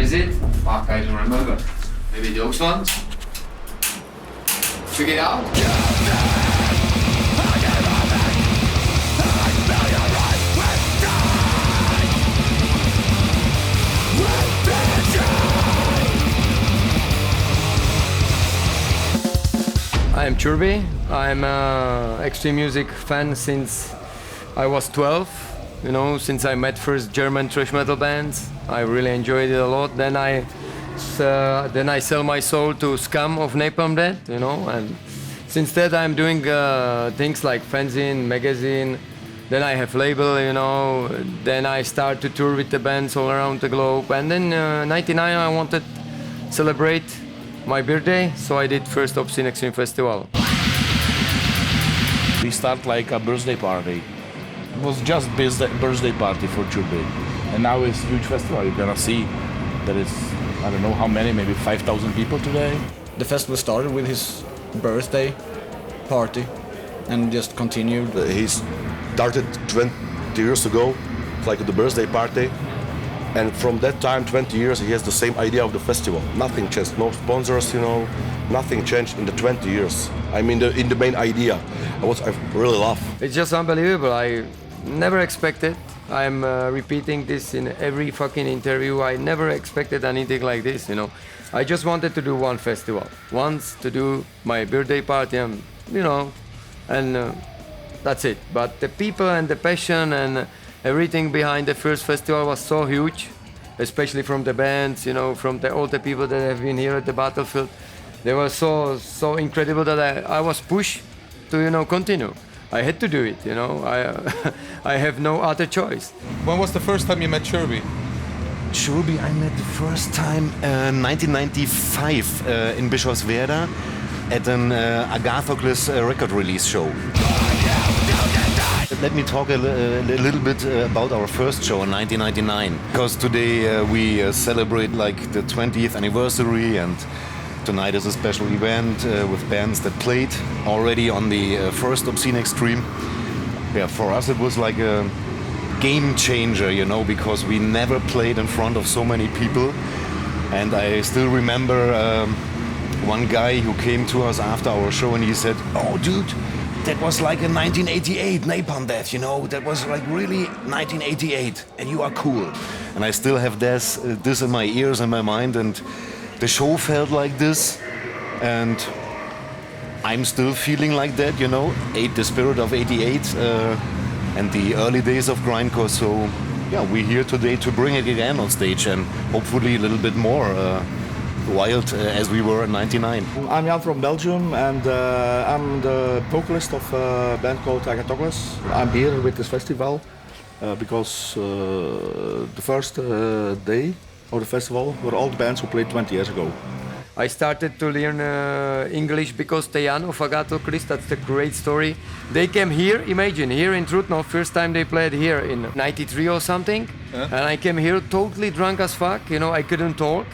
is it? Fuck, I don't remember. Maybe those ones? Check it out. I'm Curby. I'm an extreme music fan since I was 12. You know, since I met first German thrash metal bands, I really enjoyed it a lot. Then I sell my soul to Scum of Napalm Death, you know, and since that I'm doing things like fanzine, magazine. Then I have label, you know. Then I start to tour with the bands all around the globe. And then '99 I wanted to celebrate my birthday, so I did first Obscene Extreme Festival. We start like a birthday party. It was just birthday party for Curby. And now it's a huge festival. You're gonna see that it's, I don't know how many, maybe 5,000 people today. The festival started with his birthday party and just continued. He started 20 years ago, like the birthday party. And from that time, 20 years, he has the same idea of the festival. Nothing changed, no sponsors, you know, nothing changed in the 20 years. I mean, in the main idea, I really love. It's just unbelievable. I never expected. I'm repeating this in every fucking interview. I never expected anything like this, you know. I just wanted to do one festival, once to do my birthday party, and, you know, and that's it. But the people and the passion and everything behind the first festival was so huge, especially from the bands, you know, from all the people that have been here at the battlefield. They were so incredible that I was pushed to, you know, continue. I had to do it, you know. I have no other choice. When was the first time you met Curby? Curby, I met the first time 1995 in Bischofswerda at an Agathocles record release show. Let me talk a little bit about our first show in 1999, because today we celebrate like the 20th anniversary, and tonight is a special event with bands that played already on the first Obscene Extreme. Yeah, for us it was like a game changer, you know, because we never played in front of so many people. And I still remember one guy who came to us after our show and he said, "Oh dude, that was like in 1988, Napalm Death, you know, that was like really 1988, and you are cool." And I still have this in my ears and my mind, and the show felt like this, and I'm still feeling like that, you know, the spirit of 88 and the early days of grindcore. So yeah, we're here today to bring it again on stage, and hopefully a little bit more wild as we were in '99. I'm Jan from Belgium, and I'm the vocalist of a band called Agathocles. I'm here with this festival because the first day of the festival were all the bands who played 20 years ago. I started to learn English because the Jan of Agathocles, that's the great story. They came here, imagine, here in Trutnov, first time they played here in '93 or something. And I came here totally drunk as fuck, you know, I couldn't talk.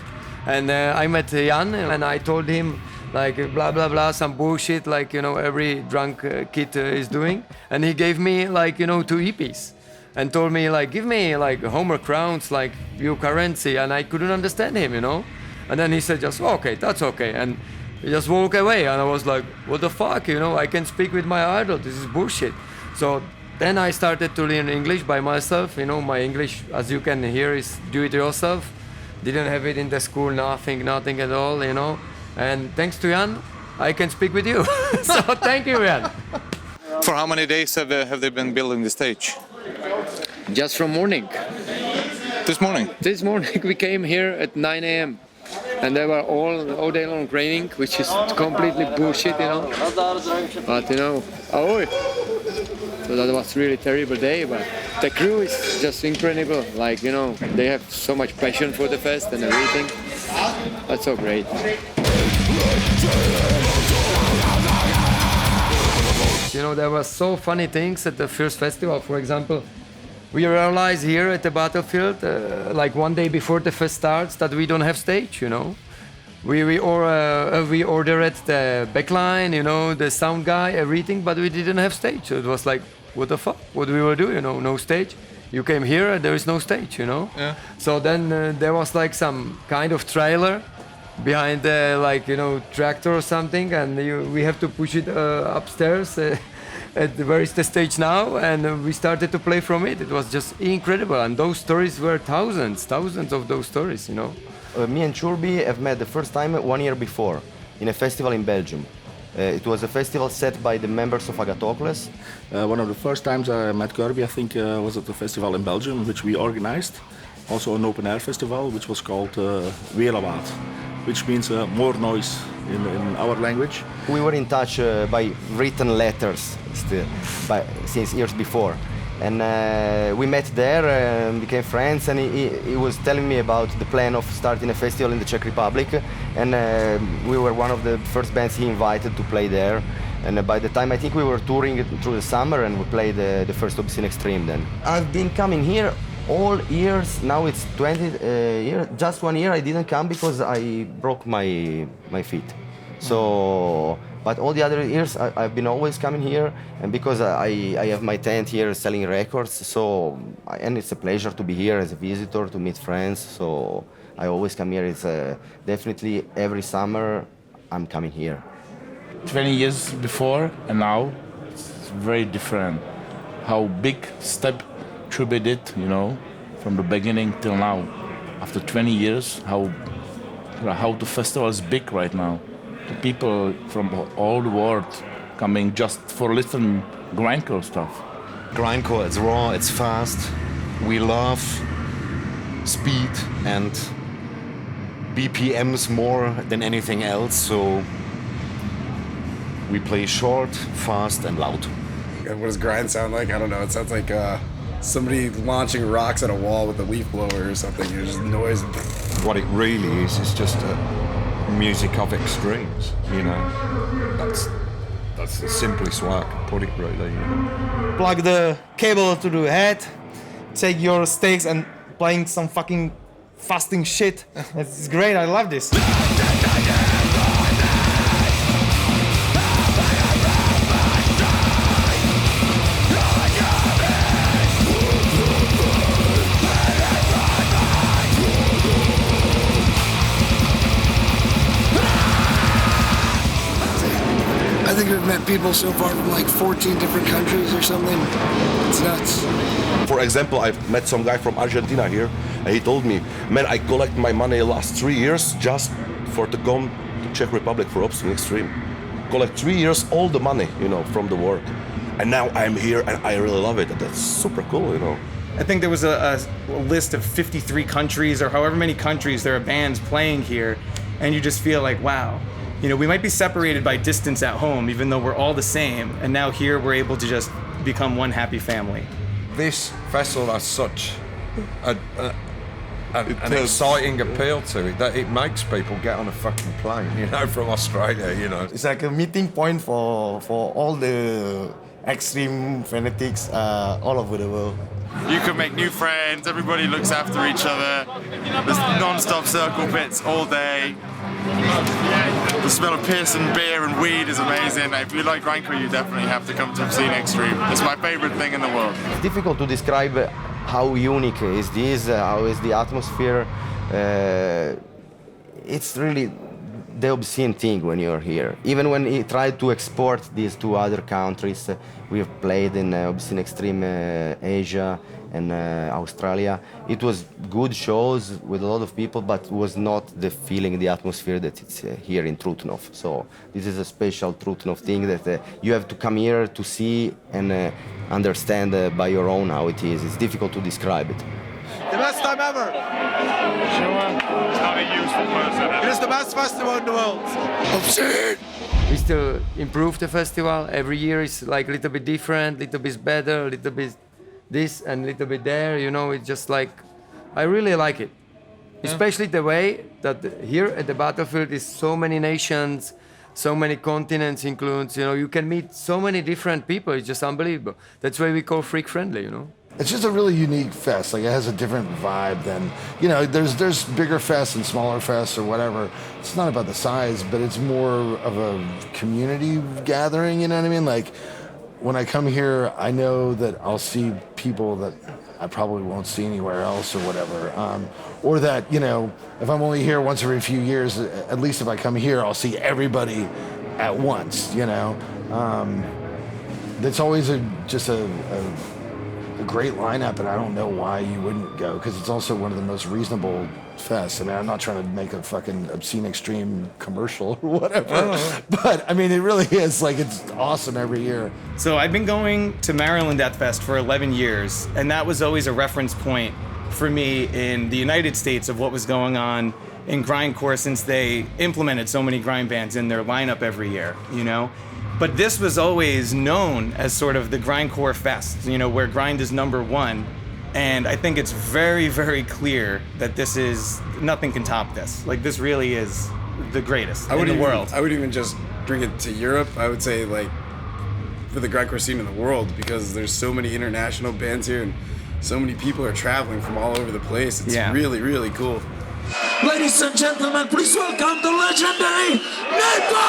And I met Jan and I told him like blah blah blah, some bullshit like, you know, every drunk kid is doing. And he gave me like, you know, 2 EPs and told me like, give me like Homer crowns, like your currency. And I couldn't understand him, you know. And then he said just, "Okay, that's okay." And he just walked away. And I was like, what the fuck, you know, I can speak with my idol, this is bullshit. So then I started to learn English by myself. You know, my English, as you can hear, is do it yourself. Didn't have it in the school, nothing at all, you know. And thanks to Jan, I can speak with you. So thank you, Jan. For how many days have they been building the stage? Just from morning. This morning? This morning we came here at 9 a.m. And they were all day long raining, which is completely bullshit, you know. But you know, so that was really terrible day, but the crew is just incredible. Like, you know, they have so much passion for the fest and everything. That's so great. You know, there were so funny things at the first festival. For example, we realized here at the battlefield, like one day before the fest starts, that we don't have stage, you know. We ordered the backline, you know, the sound guy, everything, but we didn't have stage. So it was like, what the fuck? What we will do, you know, no stage. You came here, there is no stage, you know. Yeah. So then there was like some kind of trailer behind the tractor or something, and we have to push it upstairs. Where is the stage now? And we started to play from it. It was just incredible, and those stories were thousands of those stories, you know. Me and Curby have met the first time 1 year before in a festival in Belgium. It was a festival set by the members of Agathocles. One of the first times I met Curby, I think, was at a festival in Belgium, which we organized. Also an open air festival, which was called Weerlawaad, which means more noise in our language. We were in touch by written letters since years before. And we met there and became friends, and he was telling me about the plan of starting a festival in the Czech Republic, and we were one of the first bands he invited to play there. And by the time, I think we were touring through the summer, and we played the first Obscene Extreme then. I've been coming here all years, now it's 20 years. Just 1 year I didn't come because I broke my feet. So, but all the other years I've been always coming here, and because I have my tent here selling records, so and it's a pleasure to be here as a visitor, to meet friends, so I always come here. It's definitely every summer I'm coming here. 20 years before and now, it's very different. How big step Curby did, you know, from the beginning till now. After 20 years, how the festival is big right now. The people from all the world coming just for listen grindcore stuff. Grindcore, it's raw, it's fast. We love speed and BPMs more than anything else, so we play short, fast and loud. What does grind sound like? I don't know. It sounds like somebody launching rocks at a wall with a leaf blower or something. There's just noise. What it really is just music of extremes, you know. That's the simplest way I can put it, really. You know. Plug the cable to the head, take your stakes and playing some fucking fasting shit. It's great, I love this. I think we've met people so far from like 14 different countries or something. It's nuts. For example, I've met some guy from Argentina here, and he told me, man, I collect my money the last 3 years just to come to Czech Republic for Obscene Extreme. Collect 3 years, all the money, you know, from the work. And now I'm here and I really love it. That's super cool, you know. I think there was a list of 53 countries or however many countries there are bands playing here, and you just feel like, wow. You know, we might be separated by distance at home, even though we're all the same, and now here we're able to just become one happy family. This festival has such an exciting appeal to it that it makes people get on a fucking plane, you know, from Australia, you know. It's like a meeting point for all the extreme fanatics all over the world. You can make new friends, everybody looks after each other, there's non-stop circle pits all day. The smell of piss and beer and weed is amazing. If you like grindcore, you definitely have to come to Obscene Extreme. It's my favorite thing in the world. It's difficult to describe how unique is this, how is the atmosphere. It's really the obscene thing when you're here. Even when he tried to export this to other countries, we've played in Obscene Extreme Asia and Australia. It was good shows with a lot of people, but was not the feeling, the atmosphere that it's here in Trutnov. So this is a special Trutnov thing that you have to come here to see and understand by your own how it is. It's difficult to describe it. The best time ever! Sure, it's not a useful person. It is the best festival in the world. Obscene! We still improve the festival. Every year is like a little bit different, little bit better, a little bit this and a little bit there. You know, it's just like, I really like it. Yeah. Especially the way that here at the battlefield is so many nations, so many continents includes, you know, you can meet so many different people. It's just unbelievable. That's why we call freak friendly, you know. It's just a really unique fest. Like, it has a different vibe than, you know, there's bigger fests and smaller fests or whatever. It's not about the size, but it's more of a community gathering, you know what I mean? Like, when I come here, I know that I'll see people that I probably won't see anywhere else or whatever. Or that, you know, if I'm only here once every few years, at least if I come here, I'll see everybody at once, you know. That's always just a great lineup, and I don't know why you wouldn't go, because it's also one of the most reasonable fests. I mean, I'm not trying to make a fucking Obscene Extreme commercial or whatever, but I mean, it really is, like, it's awesome every year. So I've been going to Maryland Death Fest for 11 years, and that was always a reference point for me in the United States of what was going on in grindcore, since they implemented so many grind bands in their lineup every year, you know? But this was always known as sort of the grindcore fest, you know, where grind is number one. And I think it's very, very clear that this is, nothing can top this. Like, this really is the greatest in the world. I would even just bring it to Europe. I would say, like, for the grindcore scene in the world, because there's so many international bands here and so many people are traveling from all over the place. It's really, really cool. Ladies and gentlemen, please welcome the legendary Napalm.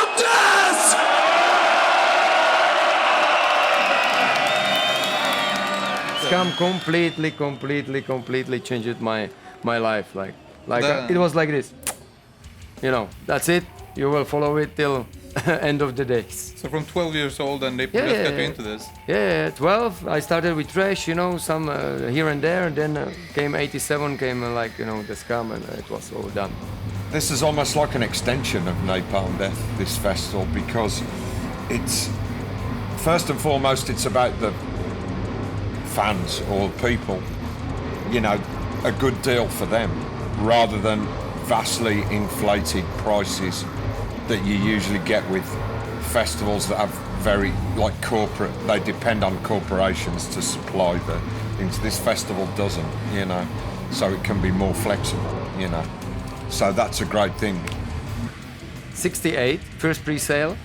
Come completely changed my life. Like it was like this. You know, that's it. You will follow it till end of the days. So from 12 years old, and they got you into this. Yeah, 12. I started with thrash, you know, some here and there, and then came 87, came like, you know, the scum, and it was all done. This is almost like an extension of Napalm Death, this festival, because it's, first and foremost, it's about the fans or people, you know, a good deal for them, rather than vastly inflated prices that you usually get with festivals that have very, like, corporate, they depend on corporations to supply the things. This festival doesn't, you know, so it can be more flexible, you know. So that's a great thing. 68, first pre-sale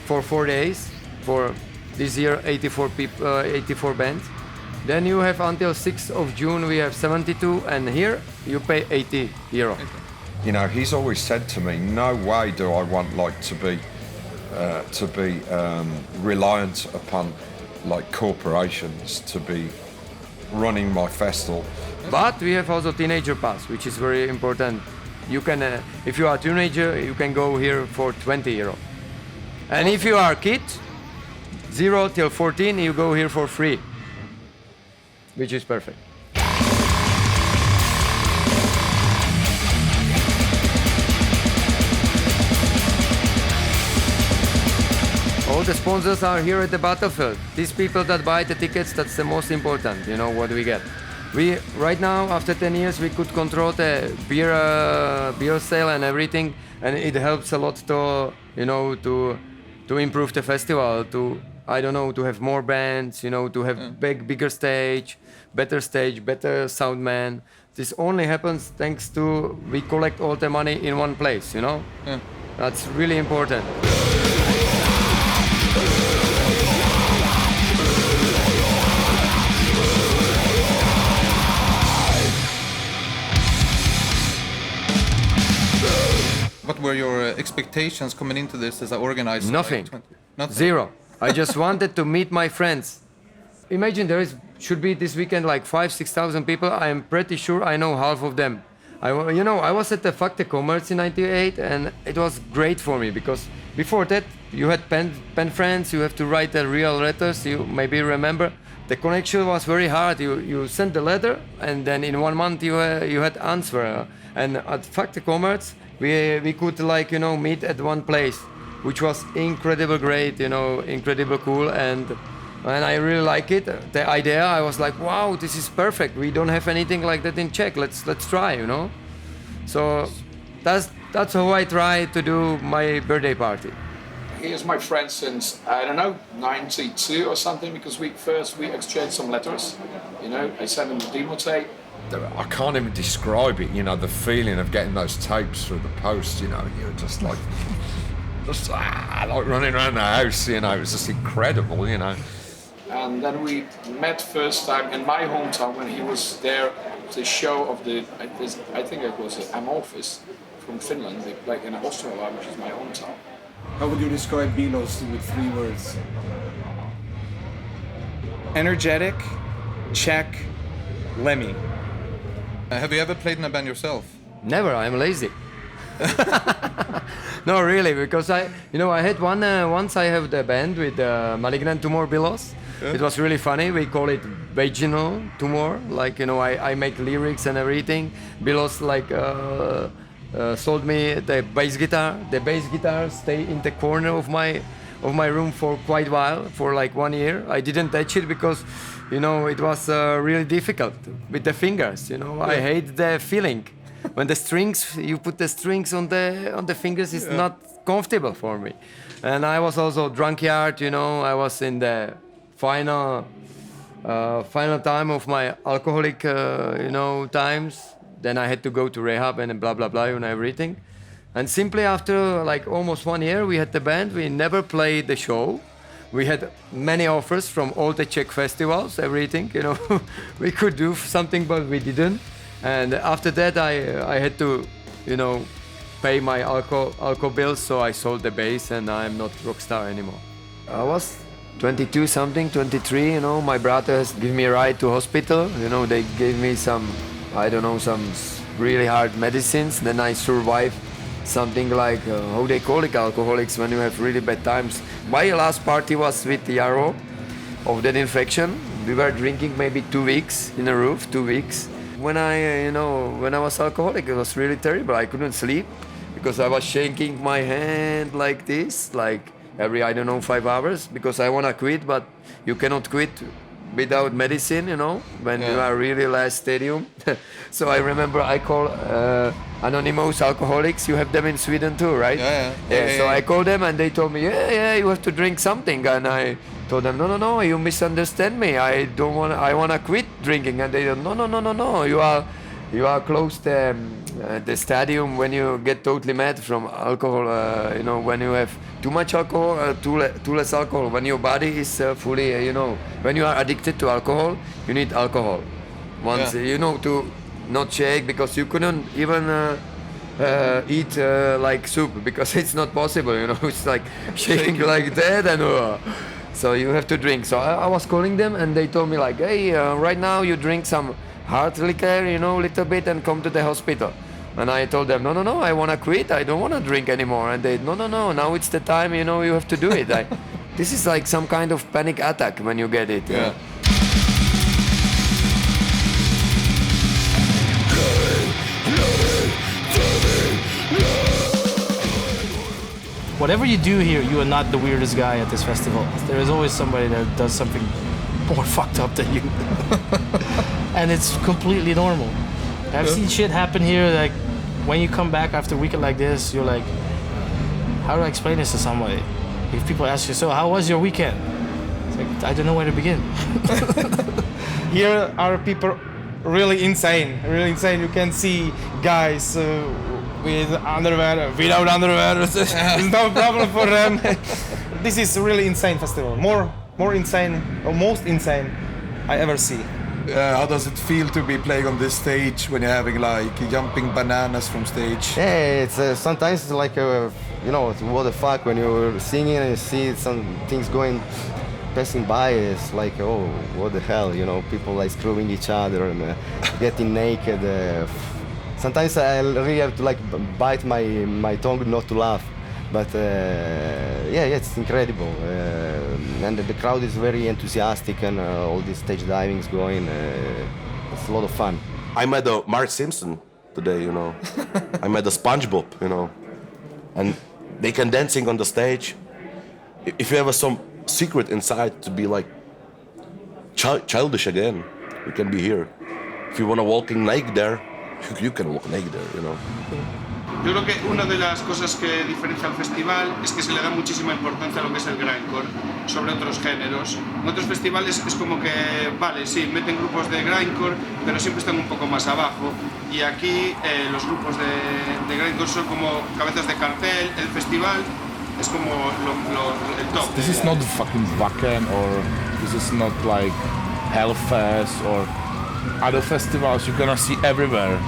for 4 days. For this year, 84 people, 84 bands. Then you have until 6th of June, we have 72, and here you pay €80. You know, he's always said to me, no way do I want, like, to be reliant upon, like, corporations to be running my festival. But we have also teenager pass, which is very important. You can, if you are a teenager, you can go here for €20. And if you are a kid, 0 till 14, you go here for free, which is perfect. All the sponsors are here at the battlefield. These people that buy the tickets, that's the most important, you know, what we get. We, right now, after 10 years, we could control the beer sale and everything, and it helps a lot to, you know, to improve the festival, to, I don't know, to have more bands, you know, to have bigger stage, better sound man. This only happens thanks to, we collect all the money in one place, you know? That's really important. What were your expectations coming into this as an organizer? Nothing. Nothing. Zero. I just wanted to meet my friends. Imagine should be this weekend like 5,000-6,000 people. I am pretty sure I know half of them. I was at the Fuck the Commerce in '98, and it was great for me because before that you had pen friends. You have to write the real letters. You maybe remember the connection was very hard. You sent the letter, and then in 1 month you had answer. And at Fuck the Commerce we could, like, you know, meet at one place, which was incredible great, you know, incredible cool, and I really like it. The idea, I was like, wow, this is perfect. We don't have anything like that in Czech. Let's try, you know. So that's how I try to do my birthday party. He is my friend since, I don't know, 92 or something, because we exchanged some letters. You know, I sent him the demo tape. I can't even describe it, you know, the feeling of getting those tapes through the post, you know, you're just like running around the house, you know, it was just incredible, you know. And then we met first time in my hometown when he was there, the show of I think it was Amorphis from Finland, like in Austria, which is my hometown. How would you describe Bilos with 3 words? Energetic, Czech, Lemmy. Have you ever played in a band yourself? Never. I'm lazy. No, really, because I had once I have the band with Malignant Tumor Bilos. It was really funny. We call it Vaginal Tumor. Like, I make lyrics and everything. Bilos sold me the bass guitar. The bass guitar stayed in the corner of my room for quite a while, for like 1 year. I didn't touch it because, it was really difficult with the fingers. I hate the feeling. When you put the strings on the fingers, it's not comfortable for me. And I was also drunkard, I was in the final time of my alcoholic, times. Then I had to go to rehab and blah, blah, blah, everything. And simply after like almost 1 year, we had the band. We never played the show. We had many offers from all the Czech festivals, everything, we could do something, but we didn't. And after that, I had to, pay my alcohol bills, so I sold the bass, and I'm not rock star anymore. I was 22 something, 23, my brother has given me a ride to hospital. They gave me some really hard medicines. Then I survived something like, how they call it, alcoholics, when you have really bad times. My last party was with Yaro of that infection. We were drinking maybe 2 weeks in a row, 2 weeks. When I was alcoholic, it was really terrible. I couldn't sleep because I was shaking my hand like this, like every, 5 hours, because I want to quit, but you cannot quit without medicine, when you are really last stadium. So I remember I called Anonymous Alcoholics. You have them in Sweden too, right? So I called them and they told me, you have to drink something. And I told them, no, you misunderstand me. I want to quit drinking. And they said, no, you are close to the stadium when you get totally mad from alcohol, when you have too much alcohol, too less alcohol. When your body is fully, when you are addicted to alcohol, you need alcohol. Once, to not shake, because you couldn't even eat like soup, because it's not possible, it's like shaking like that, and so you have to drink. So I was calling them and they told me like, hey, right now you drink some hard liquor, a little bit, and come to the hospital. And I told them, no, I want to quit. I don't want to drink anymore. And they, no, now it's the time, you have to do it. This is like some kind of panic attack when you get it. Yeah. Whatever you do here, you are not the weirdest guy at this festival. There is always somebody that does something more fucked up than you. And it's completely normal. I've seen shit happen here, like when you come back after a weekend like this, you're like, how do I explain this to somebody? If people ask you, so how was your weekend? It's like, I don't know where to begin. Here are people really insane. You can see guys with underwear, without underwear. It's no problem for them. This is a really insane festival. More insane, or most insane I ever see. How does it feel to be playing on this stage when you're having like jumping bananas from stage? Yeah, it's sometimes like what the fuck when you're singing and you see some things passing by. It's like, oh, what the hell, people like screwing each other and getting naked. Sometimes I really have to like bite my tongue not to laugh. But it's incredible, and the crowd is very enthusiastic, and all this stage diving is going. It's a lot of fun. I met a Mark Simpson today, I met a SpongeBob, and they can dancing on the stage. If you have some secret inside to be like childish again, you can be here. If you want to walking naked there, you can walk naked there, Yo creo que una de las cosas que diferencia al festival es que se le da muchísima importancia a lo que es el grindcore sobre otros géneros. En otros festivales es como que, vale, sí, meten grupos de grindcore, pero siempre están un poco más abajo. Y aquí los grupos de grindcore son como cabezas de cartel. El festival es como el top. This is not fucking Wacken, or this is not like Hellfest or other festivals you're gonna see everywhere.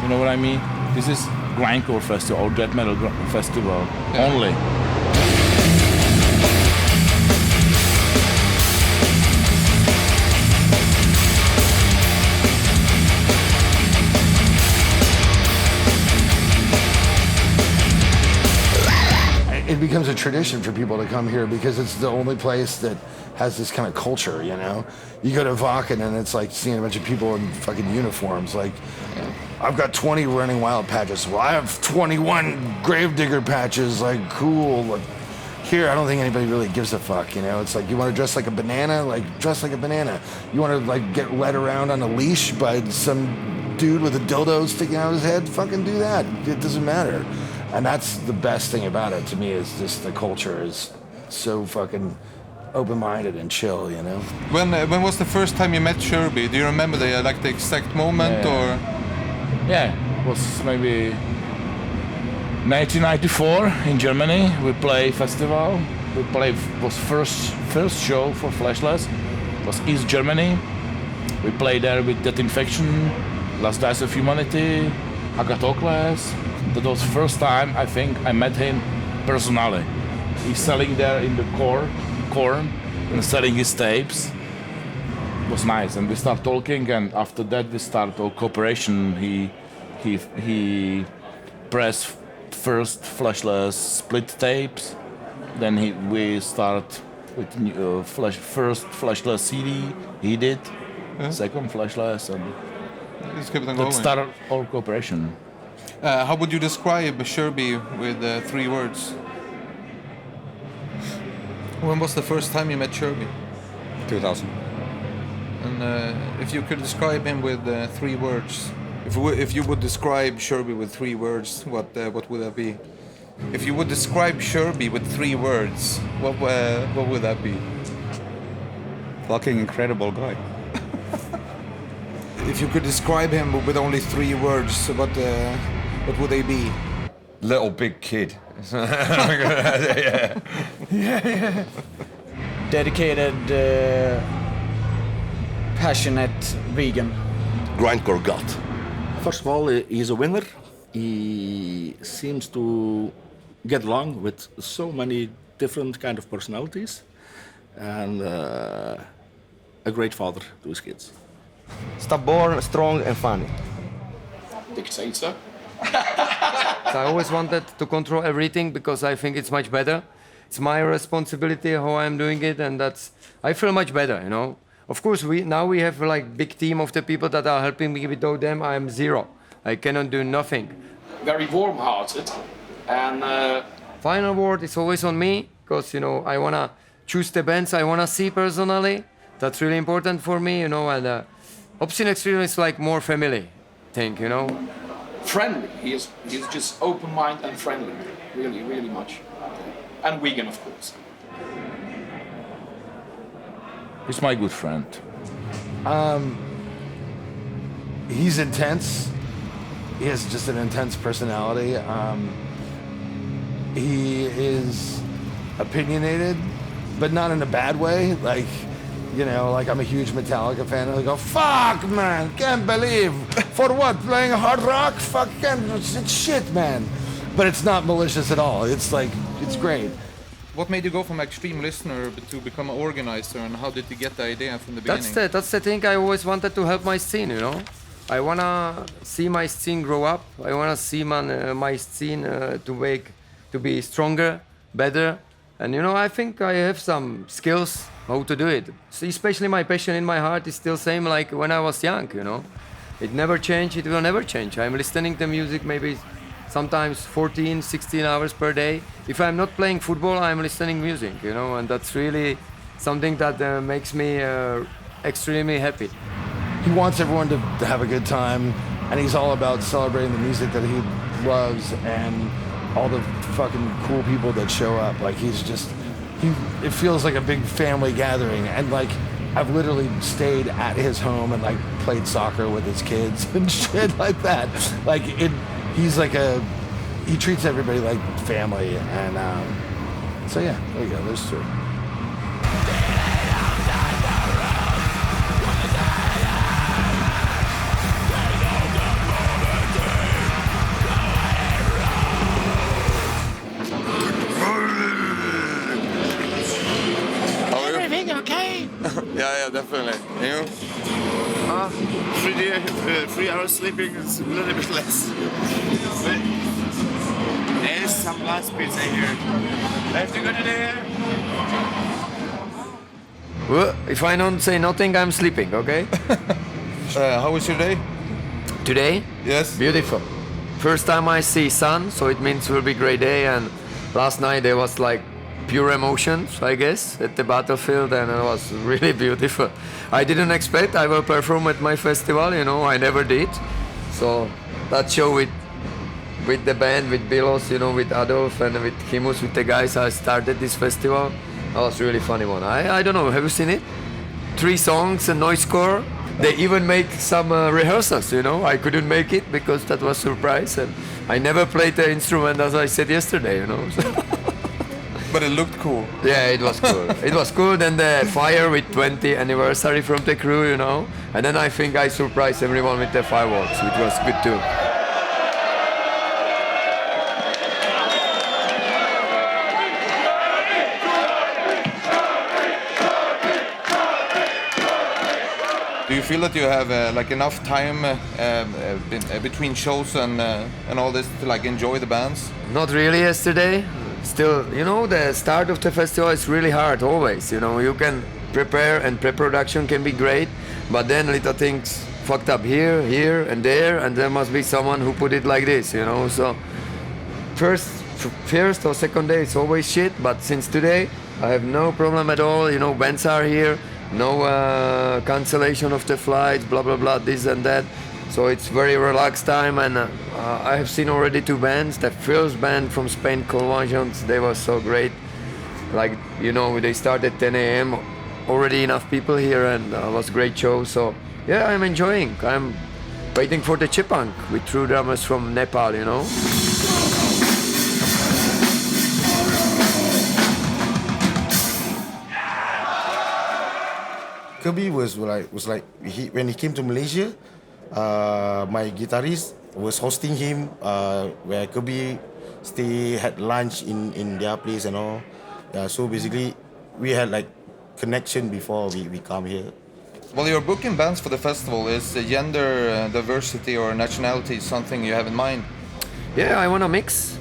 You know what I mean? This is grindcore festival or death metal festival only. tradition for people to come here because it's the only place that has this kind of culture, you know? You go to Vakken and it's like seeing a bunch of people in fucking uniforms. Like, I've got 20 running wild patches. Well, I have 21 gravedigger patches. Like, cool. Like, here, I don't think anybody really gives a fuck, you know? It's like, you want to dress like a banana? Like, dress like a banana. You want to, like, get led around on a leash by some dude with a dildo sticking out of his head? Fucking do that. It doesn't matter. And that's the best thing about it to me is just the culture is so fucking open-minded and chill, you know? When was the first time you met Curby? Do you remember the exact moment or? Yeah, it was maybe 1994 in Germany. We play festival. We play was first show for Fleshless. It was East Germany. We played there with Death Infection, Last Days of Humanity, Agathocles. That was the first time I think I met him personally. He's selling there in the corn and selling his tapes. It was nice, and we start talking, and after that we start our cooperation. He pressed first Fleshless split tapes, then we start with first Fleshless CD. He did second Fleshless, and that started our cooperation. How would you describe Curby with 3 words? When was the first time you met Curby? 2000. And if you could describe him with 3 words, if you would describe Curby with 3 words, what would that be? If you would describe Curby with 3 words, what would that be? Fucking incredible guy. If you could describe him with only 3 words, what would they be? Little big kid. Yeah. Dedicated, passionate vegan. Grindcore god. First of all, he's a winner. He seems to get along with so many different kind of personalities, and a great father to his kids. Stubborn, strong, and funny. Dictator. I always wanted to control everything because I think it's much better. It's my responsibility how I'm doing it, and I feel much better, you know. Of course, now we have like big team of the people that are helping me. Without them, I'm zero. I cannot do nothing. Very warm-hearted, and final word is always on me because you know I wanna choose the bands I wanna see personally. That's really important for me, you know. And Obscene Extreme is like more family thing, you know. Friendly. He's just open-minded and friendly, really, really much, and vegan, of course. He's my good friend. He's intense. He has just an intense personality. He is opinionated, but not in a bad way. Like, you know, like I'm a huge Metallica fan, and I go, fuck, man, can't believe. For what, playing hard rock? Fuck, it's shit, man. But it's not malicious at all. It's like, it's great. What made you go from extreme listener to become an organizer, and how did you get the idea from the beginning? That's the thing. I always wanted to help my scene, you know. I wanna see my scene grow up. I wanna see my scene to be stronger, better, and you know I think I have some skills how to do it. So especially my passion in my heart is still same like when I was young, you know. It never changed. It will never change. I'm listening to music maybe sometimes 14, 16 hours per day. If I'm not playing football, I'm listening music, you know, and that's really something that makes me extremely happy. He wants everyone to have a good time, and he's all about celebrating the music that he loves and all the fucking cool people that show up. Like it feels like a big family gathering, and like I've literally stayed at his home and like played soccer with his kids and shit like that. Like he treats everybody like family, and so yeah, there you go, there's 2. Everything okay? yeah, definitely. You? 3 hours sleeping is a little bit less. But it's some blast beats I hear. I have to go to there. Well, if I don't say nothing, I'm sleeping, okay? How was your day? Today? Yes. Beautiful. First time I see sun, so it means it will be great day. And last night there was like pure emotions, I guess, at the battlefield, and it was really beautiful. I didn't expect I will perform at my festival, you know, I never did. So that show with the band, with Bilos, you know, with Adolf and with Himus, with the guys I started this festival. That was really funny one. I don't know, have you seen it? 3 songs, a noise score. They even make some rehearsals, you know. I couldn't make it because that was surprise, and I never played the instrument as I said yesterday, you know. But it looked cool. Yeah, it was cool. It was cool. Then the fire with 20 anniversary from the crew, you know. And then I think I surprised everyone with the fireworks, which was good too. Do you feel that you have like enough time between shows and all this to like enjoy the bands? Not really yesterday. Still, you know, the start of the festival is really hard always. You know, you can prepare and pre-production can be great, but then little things fucked up here, and there, and there must be someone who put it like this, you know. So first or second day it's always shit, but since today I have no problem at all. You know, bands are here. No cancellation of the flights, blah blah blah, this and that. So it's very relaxed time, and I have seen already 2 bands. The first band from Spain, Conventions, they were so great. Like, you know, they started 10 a.m. Already enough people here, and it was a great show. So yeah, I'm enjoying. I'm waiting for the Chipunk with 2 drummers from Nepal, you know. Curby was like when he came to Malaysia, my guitarist was hosting him where Curby had lunch in their place and all. Yeah, so basically we had like connection before we come here. Well, you're booking bands for the festival. Is gender diversity or nationality something you have in mind? Yeah, I want to mix,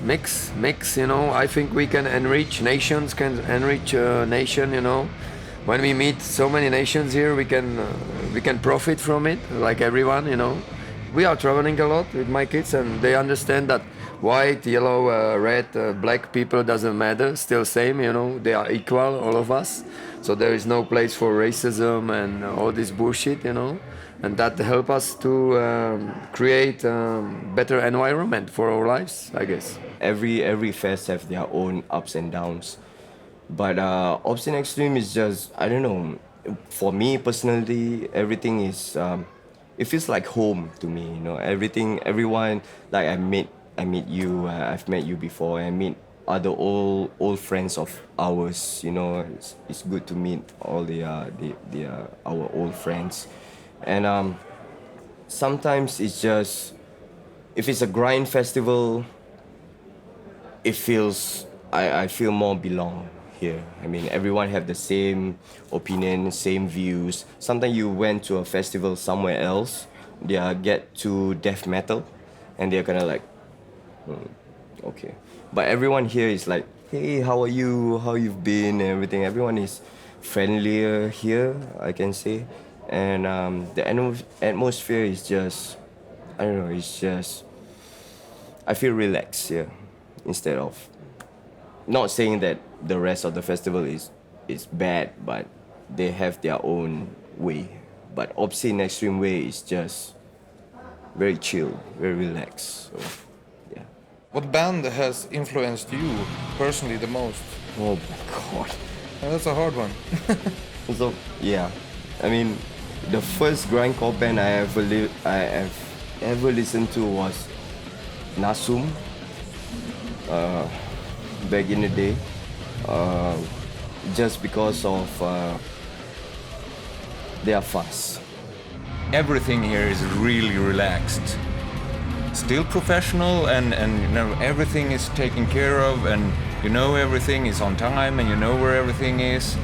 you know. I think we can enrich nations, can enrich nation, you know. When we meet so many nations here, we can profit from it, like everyone, you know. We are traveling a lot with my kids, and they understand that white, yellow, red, black people doesn't matter, still same, you know. They are equal, all of us. So there is no place for racism and all this bullshit, you know. And that help us to create better environment for our lives, I guess. Every fest have their own ups and downs. But Obscene Extreme is just, I don't know, for me personally, everything is, it feels like home to me, you know. Everyone, like I meet you, I've met you before, I meet other old friends of ours, you know. It's good to meet all our old friends. And sometimes it's just, if it's a grind festival, it feels, I feel more belong here. I mean, everyone have the same opinion, same views. Sometimes you went to a festival somewhere else, they get to death metal, and they're kind of like, okay. But everyone here is like, hey, how are you? How you've been? And everything. Everyone is friendlier here, I can say. And the atmosphere is just, I don't know, it's just, I feel relaxed here instead of, not saying that the rest of the festival is bad, but they have their own way. But Obscene Extreme way is just very chill, very relaxed. So, yeah. What band has influenced you personally the most? Oh my God. That's a hard one. So, yeah. I mean, the first grindcore band I have ever listened to was Nasum. Back in the day, just because of their fast. Everything here is really relaxed. Still professional, and you know, everything is taken care of, and you know everything is on time, and you know where everything is,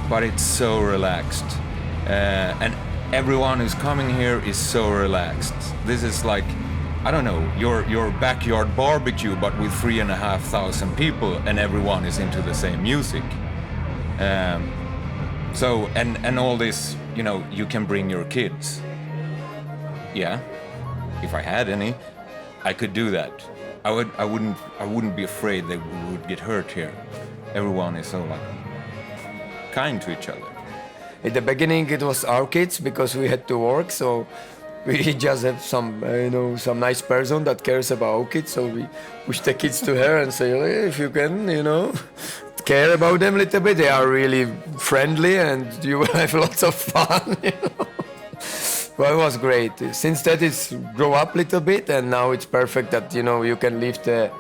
but it's so relaxed. And everyone who's coming here is so relaxed. This is like I don't know, your backyard barbecue, but with 3,500 people, and everyone is into the same music. So and all this, you know, you can bring your kids. Yeah, if I had any, I could do that. I wouldn't be afraid they would get hurt here. Everyone is so like kind to each other. At the beginning, it was our kids because we had to work, so we just have some, some nice person that cares about our kids. So we push the kids to her and say, hey, if you can, care about them a little bit. They are really friendly, and you will have lots of fun. Well, it was great. Since that, it's grow up a little bit, and now it's perfect that you can leave the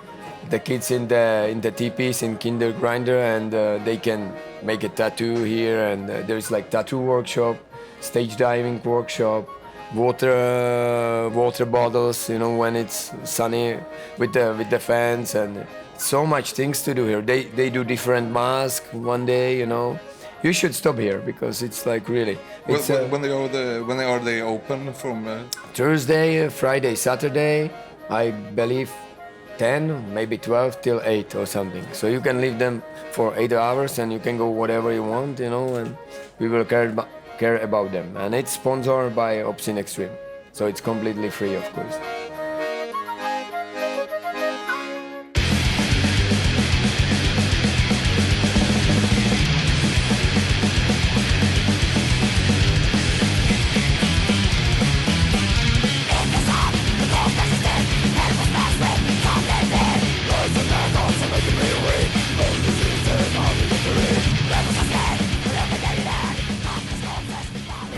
kids in the teepees in kindergarten, and they can make a tattoo here. And there's like tattoo workshop, stage diving workshop, water bottles. When it's sunny with the fans, and so much things to do here. They do different masks one day. You should stop here because it's like really. It's, when are they open from? Thursday, Friday, Saturday, I believe 10, maybe 12 till 8 or something. So you can leave them for 8 hours and you can go whatever you want, and we will care about them. And it's sponsored by Obscene Extreme, so it's completely free, of course.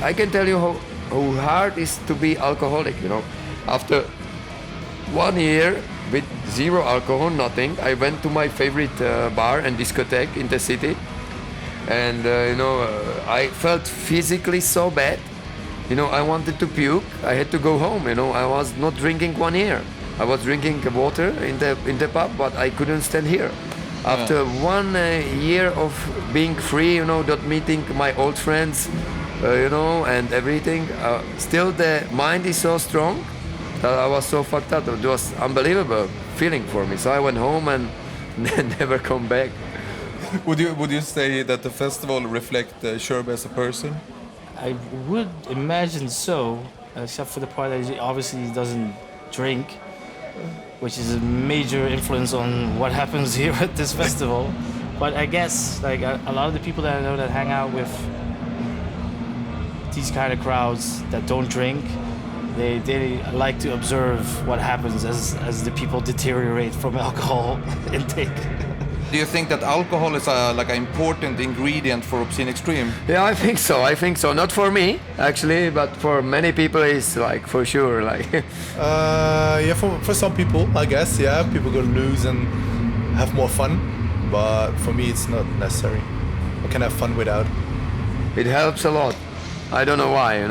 I can tell you how hard it is to be alcoholic, After 1 year with zero alcohol, nothing, I went to my favorite bar and discotheque in the city. And, I felt physically so bad. I wanted to puke. I had to go home, I was not drinking 1 year. I was drinking water in the pub, but I couldn't stand here. After 1 year of being free, not meeting my old friends, and everything, still the mind is so strong that I was so fucked up. It was unbelievable feeling for me. So I went home and never come back. Would you say that the festival reflects Curby as a person? I would imagine so, except for the part that he obviously doesn't drink, which is a major influence on what happens here at this festival. But I guess like a lot of the people that I know that hang out with these kind of crowds that don't drink, they like to observe what happens as the people deteriorate from alcohol intake. Do you think that alcohol is like an important ingredient for Obscene Extreme? Yeah, I think so. Not for me, actually, but for many people, it's like for sure. Like. Yeah, for some people, I guess. Yeah, people go loose and have more fun. But for me, it's not necessary. I can have fun without. It helps a lot. I don't know why,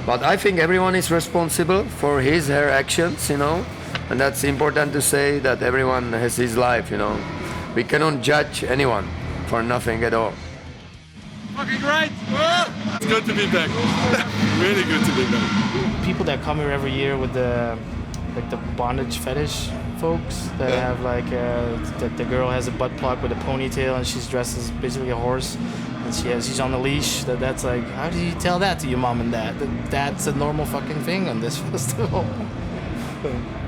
But I think everyone is responsible for her actions, And that's important to say that everyone has his life, We cannot judge anyone for nothing at all. Fucking great! It's good to be back. Really good to be back. People that come here every year with the bondage fetish folks that have like the girl has a butt plug with a ponytail and she's dressed as basically a horse and she's on a leash. That's like, how do you tell that to your mom and dad? That's a normal fucking thing on this festival.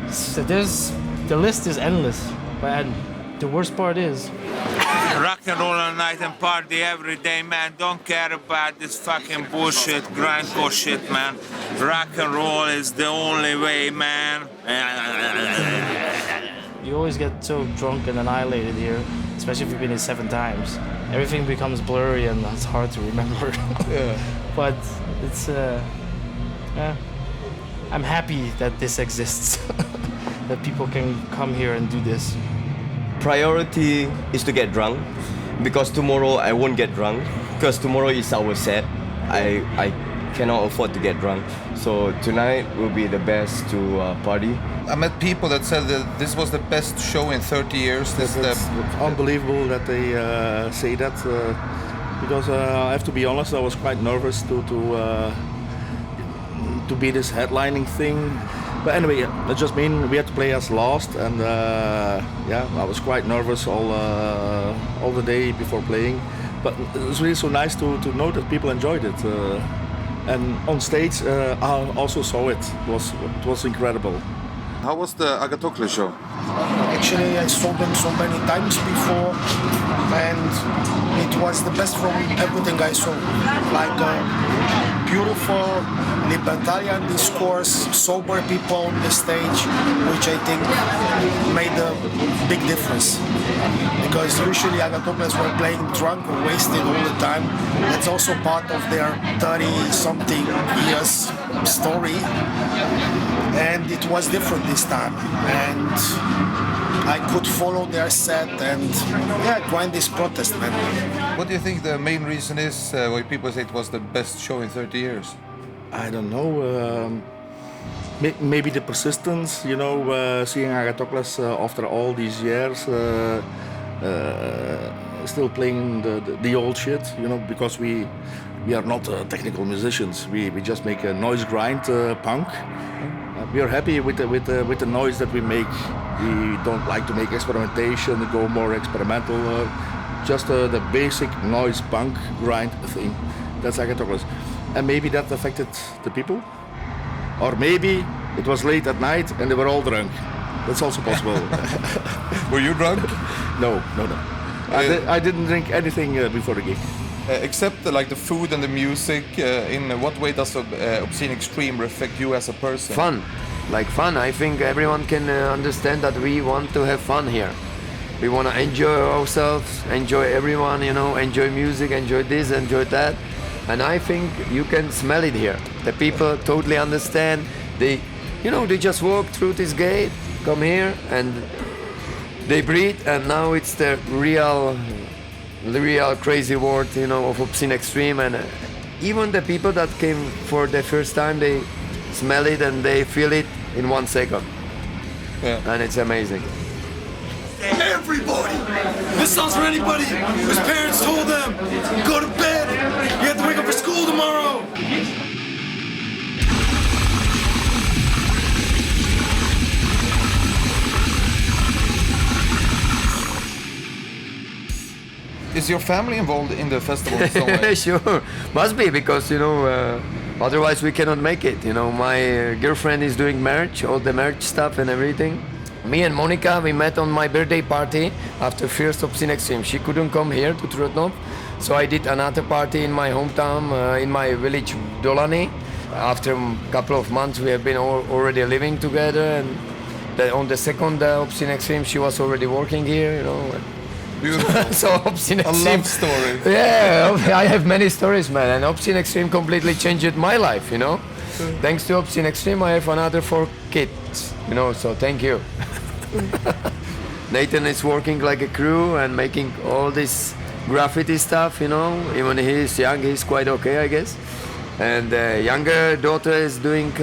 So the list is endless, but the worst part is rock and roll all night and party every day, man. Don't care about this fucking bullshit, grindcore shit, man. Rock and roll is the only way, man. You always get so drunk and annihilated here, especially if you've been here 7 times. Everything becomes blurry and it's hard to remember. Yeah. But it's, I'm happy that this exists, that people can come here and do this. Priority is to get drunk, because tomorrow I won't get drunk, because tomorrow is our set. I cannot afford to get drunk. So tonight will be the best to party. I met people that said that this was the best show in 30 years. It's unbelievable that they say that, because I have to be honest, I was quite nervous to be this headlining thing. But anyway, that just mean we had to play as last, and yeah, I was quite nervous all the day before playing. But it was really so nice to know that people enjoyed it. And on stage, I also saw it. It was incredible. How was the Agatokle show? Actually, I saw them so many times before, and it was the best from everything I saw. Like beautiful libertarian discourse, sober people on the stage, which I think made a big difference. Because usually Agatokles were playing drunk or wasted all the time. That's also part of their 30-something years story. And it was different this time. And I could follow their set and grind this protest, man. What do you think the main reason is why people say it was the best show in 30 years? I don't know. Maybe the persistence, seeing Agatokles after all these years, still playing the old shit, because we are not technical musicians. We just make a noise grind punk. We are happy with the noise that we make. We don't like to make experimentation, go more experimental. Just the basic noise punk grind thing. That's Agatokles. And maybe that affected the people. Or maybe it was late at night and they were all drunk. That's also possible. Were you drunk? No. I didn't drink anything before the gig. Except the food and the music, in what way does Obscene Extreme affect you as a person? Fun. I think everyone can understand that we want to have fun here. We want to enjoy ourselves, enjoy everyone, enjoy music, enjoy this, enjoy that. And I think you can smell it here. The people totally understand. They just walk through this gate, come here, and they breathe. And now it's the real crazy world, of Obscene Extreme. And even the people that came for the first time, they smell it and they feel it in 1 second. Yeah. And it's amazing. Everybody! This song's for anybody whose parents told them, go to bed, you have to wake up for school tomorrow! Is your family involved in the festival in some way? Sure, must be, because otherwise we cannot make it. My girlfriend is doing merch, all the merch stuff and everything. Me and Monica, we met on my birthday party after first Obscene Extreme. She couldn't come here to Trutnov, so I did another party in my hometown, in my village Dolany. After a couple of months, we have been already living together, and on the second Obscene Extreme, she was already working here. Beautiful. So Obscene Extreme. A love story. Yeah, I have many stories, man. And Obscene Extreme completely changed my life, Thanks to Obscene Extreme, I have another 4 kids, so thank you. Nathan is working like a crew and making all this graffiti stuff, Even he's young, he's quite okay, I guess. And the younger daughter is doing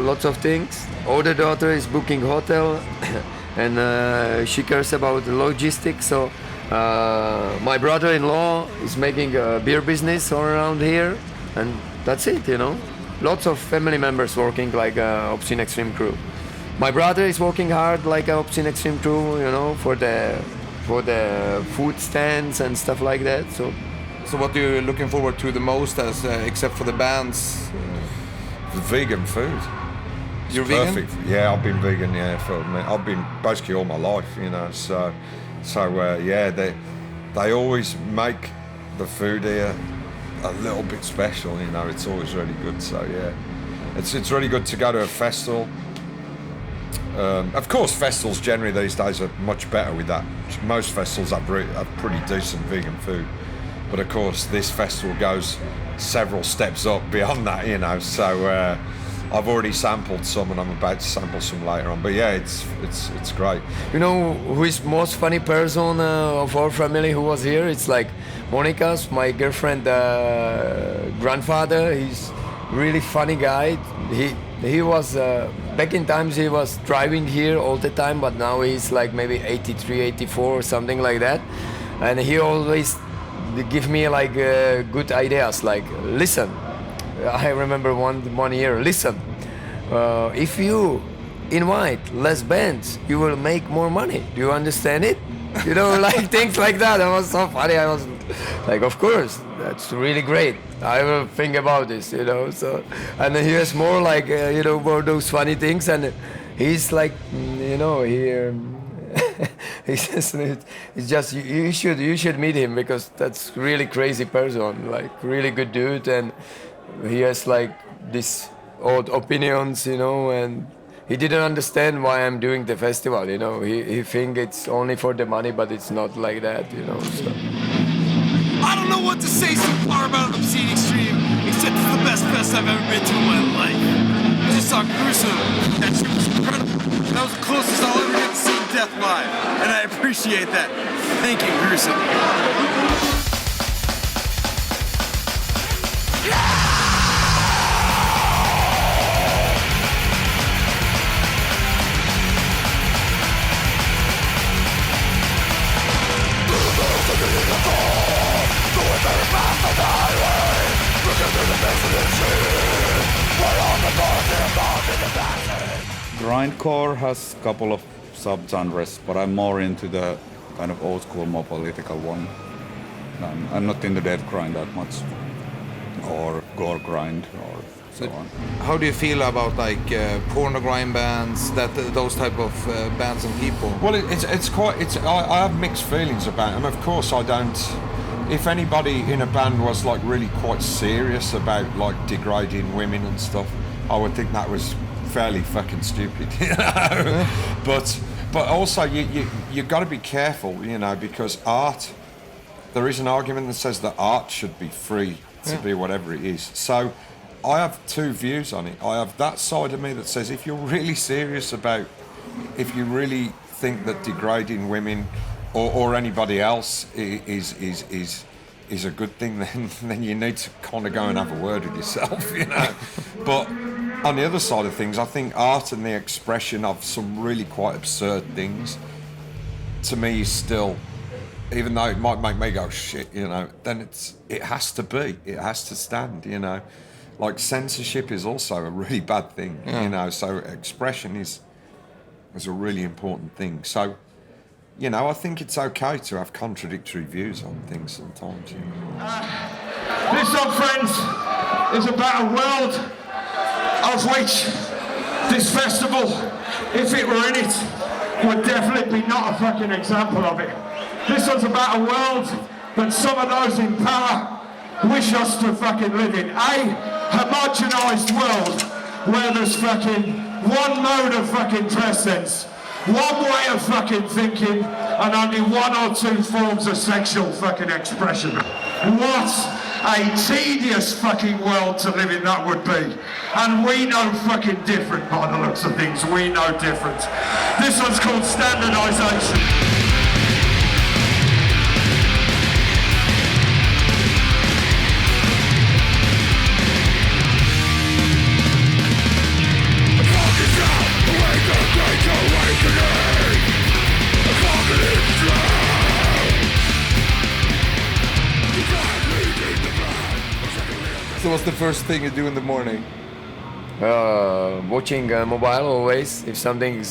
lots of things. Older daughter is booking hotel, and she cares about logistics. So my brother-in-law is making a beer business all around here, and that's it, Lots of family members working like Obscene Extreme crew. My brother is working hard like an Obscene Extreme crew, for the food stands and stuff like that. So what are you looking forward to the most, except for the bands? The vegan food. You're perfect. vegan? Yeah, I've been vegan. Yeah, I've been basically all my life. They always make the food here a little bit special. It's always really good. So yeah, it's really good to go to a festival. Of course, festivals generally these days are much better with that. Most festivals have pretty decent vegan food, but of course this festival goes several steps up beyond that. So I've already sampled some, and I'm about to sample some later on. But yeah, it's great. Who is most funny person of our family who was here? It's like Monica's, my girlfriend grandfather. He's really funny guy. He was back in times he was driving here all the time, but now he's like maybe 83, 84 or something like that. And he always give me like good ideas, like listen. I remember one year, listen, if you invite less bands, you will make more money. Do you understand it? You know, like things like that. It was so funny. I was like, of course, that's really great. I will think about this, you know. So, and then he has more like, you know, more those funny things, and he's like, you know, he says it's just you should meet him because that's really crazy person, like really good dude, and he has like this odd opinions, you know, and he didn't understand why I'm doing the festival, you know. He think it's only for the money, but it's not like that, you know. So. I don't know what to say so far about Obscene Extreme, except it's the best fest I've ever been to in my life. I just saw Gruesome. That shit was incredible. That was the closest I'll ever get to seeing Death live, and I appreciate that. Thank you, Gruesome. Grindcore has a couple of subgenres, but I'm more into the kind of old school, more political one. I'm not into death grind that much, or gore grind, or so on. How do you feel about like porno grind bands, those type of bands and people? Well, I have mixed feelings about them. Of course, I don't. If anybody in a band was like really quite serious about like degrading women and stuff, I would think that was fairly fucking stupid, you know. But also you got to be careful, you know, because art. There is an argument that says that art should be free to be whatever it is. So I have two views on it. I have that side of me that says if you're really serious about, if you really think that degrading women or anybody else is a good thing, then you need to kind of go and have a word with yourself, you know. But on the other side of things, I think art and the expression of some really quite absurd things, to me, is still, even though it might make me go shit, you know, then it has to stand, you know. Like censorship is also a really bad thing, you know. So expression is a really important thing. So, you know, I think it's okay to have contradictory views on things sometimes, you know. This song, friends, is about a world of which this festival, if it were in it, would definitely be not a fucking example of it. This one's about a world that some of those in power wish us to fucking live in. A homogenised world where there's fucking one mode of fucking dress sense, one way of fucking thinking, and only one or two forms of sexual fucking expression. What a tedious fucking world to live in that would be. And we know fucking different by the looks of things. We know different. This one's called Standardisation. So what's the first thing you do in the morning? Watching mobile always. If something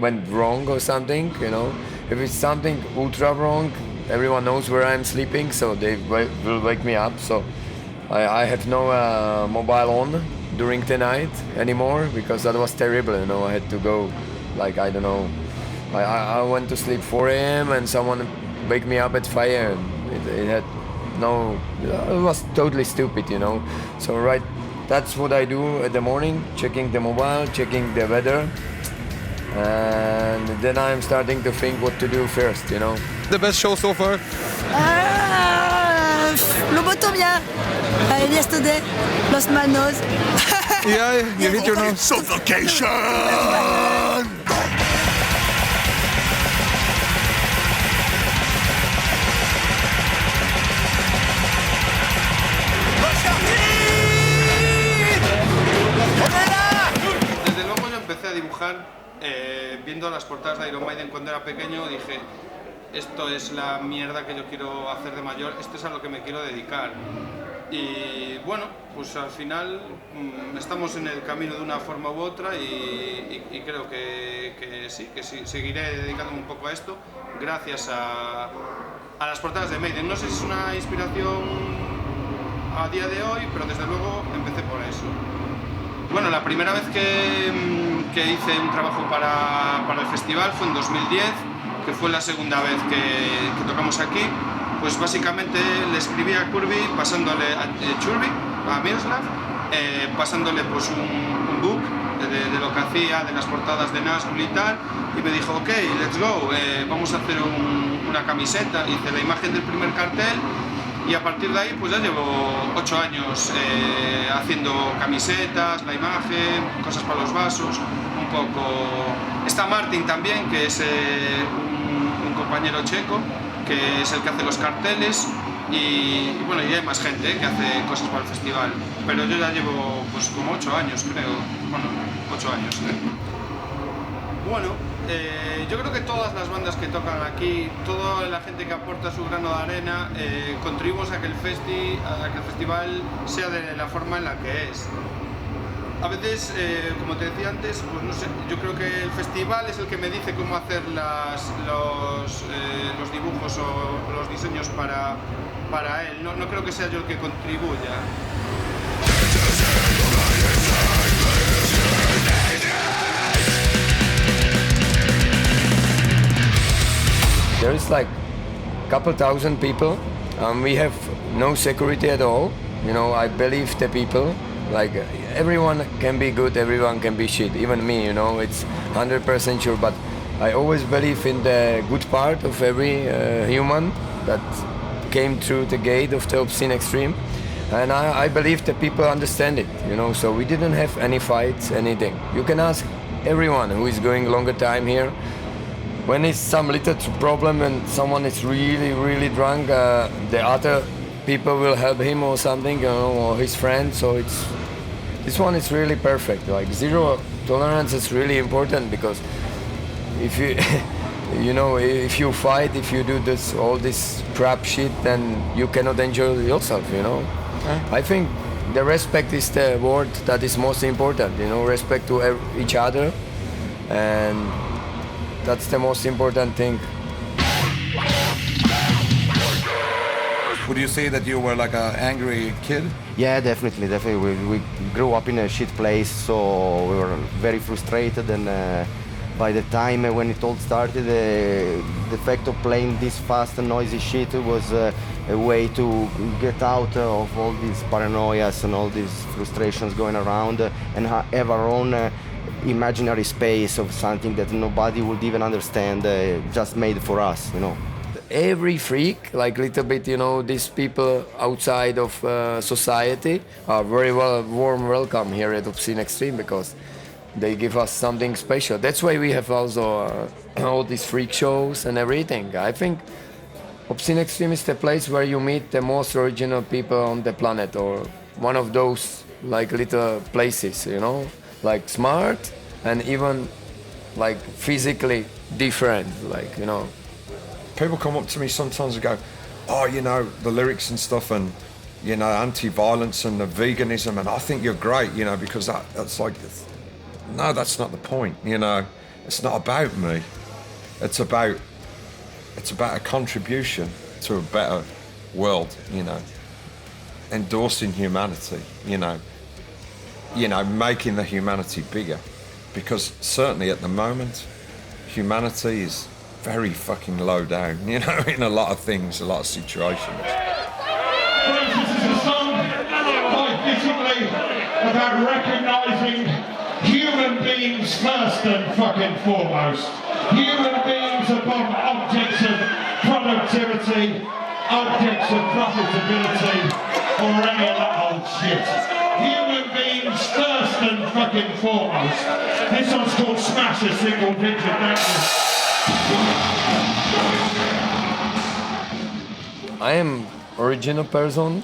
went wrong or something, you know. If it's something ultra wrong, everyone knows where I'm sleeping, so they will wake me up. So I have no mobile on during the night anymore because that was terrible, you know. I had to go, like, I don't know. I went to sleep 4 a.m. and someone wake me up at 5 a.m. It had no, it was totally stupid, you know. So that's what I do at the morning, checking the mobile, checking the weather, and then I'm starting to think what to do first, you know. The best show so far? Lobotomia. Yesterday, lost my nose. Yeah, you hit your nose. Suffocation! Desde luego yo empecé a dibujar viendo las portadas de Iron Maiden cuando era pequeño. Dije, esto es la mierda que yo quiero hacer de mayor, esto es a lo que me quiero dedicar. Y bueno, pues al final estamos en el camino de una forma u otra y creo que sí, seguiré dedicándome un poco a esto gracias a las portadas de Maiden. No sé si es una inspiración a día de hoy, pero desde luego empecé por eso. Bueno, la primera vez que hice un trabajo para el festival fue en 2010, que fue la segunda vez que tocamos aquí. Pues básicamente le escribí a Curby pasándole a Miroslav, pasándole pues un book de lo que hacía, de las portadas de Nazgûl y tal, y me dijo, ok, let's go, vamos a hacer una camiseta. Hice la imagen del primer cartel y a partir de ahí pues ya llevo 8 años haciendo camisetas, la imagen, cosas para los vasos, un poco. Está Martin también, que es un compañero checo, que es el que hace los carteles, y bueno, y hay más gente que hace cosas para el festival, pero yo ya llevo pues como 8 años, creo, bueno, 8 años. Bueno, yo creo que todas las bandas que tocan aquí, toda la gente que aporta su grano de arena, contribuimos a que el festival sea de la forma en la que es. A veces, como te decía antes, pues no sé, yo creo que el festival es el que me dice cómo hacer los dibujos o los diseños para él. No creo que sea yo el que contribuya. There is like a couple thousand people. We have no security at all. You know, I believe the people. Like everyone can be good, everyone can be shit, even me, you know, it's 100% sure, but I always believe in the good part of every human that came through the gate of the Obscene Extreme, and I believe the people understand it, you know, so we didn't have any fights, anything. You can ask everyone who is going longer time here, when it's some little problem and someone is really, really drunk, the other people will help him or something, you know, or his friends. So this one is really perfect. Like zero tolerance is really important, because if you, you know, if you fight, if you do all this crap shit, then you cannot enjoy yourself, you know. I think the respect is the word that is most important, you know, respect to each other, and that's the most important thing. Would you say that you were like an angry kid? Yeah, definitely. We grew up in a shit place, so we were very frustrated, and by the time when it all started, the fact of playing this fast and noisy shit was a way to get out of all these paranoias and all these frustrations going around, and have our own imaginary space of something that nobody would even understand, just made for us, you know. Every freak, like little bit, you know, these people outside of society are very warm welcome here at Obscene Extreme, because they give us something special. That's why we have also all these freak shows and everything. I think Obscene Extreme is the place where you meet the most original people on the planet, or one of those like little places, you know, like smart and even like physically different, like, you know. People come up to me sometimes and go, oh, you know, the lyrics and stuff, and, you know, anti-violence and the veganism, and I think you're great, you know, because that's like, no, that's not the point, you know. It's not about me. It's about a contribution to a better world, you know. Endorsing humanity, you know, making the humanity bigger. Because certainly at the moment, humanity is very fucking low down, you know, in a lot of things, a lot of situations. This is a song quite visibly about recognising human beings first and fucking foremost. Human beings above objects of productivity, objects of profitability, or any of that old shit. Human beings first and fucking foremost. This one's called Smash a Single Digit Necklace. I am original person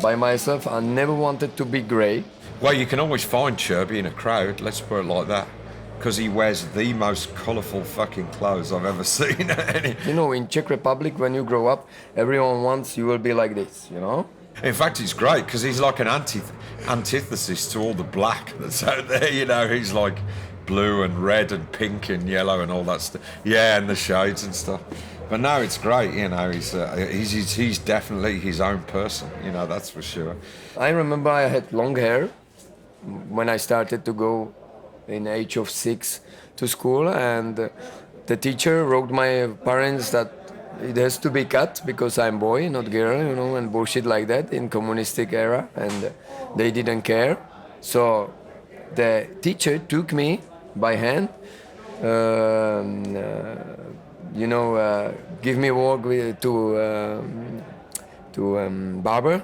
by myself. I never wanted to be grey. Well, you can always find Curby in a crowd, let's put it like that, because he wears the most colourful fucking clothes I've ever seen. You know, in Czech Republic, when you grow up, everyone wants you will be like this, you know? In fact, it's great because he's like an antithesis to all the black that's out there. You know, he's like blue and red and pink and yellow and all that stuff. Yeah, and the shades and stuff. But no, it's great. You know, he's definitely his own person. You know, that's for sure. I remember I had long hair when I started to go in age of 6 to school, and the teacher wrote my parents that it has to be cut because I'm boy, not girl, you know, and bullshit like that in communistic era, and they didn't care. So the teacher took me by hand, give me walk to barber,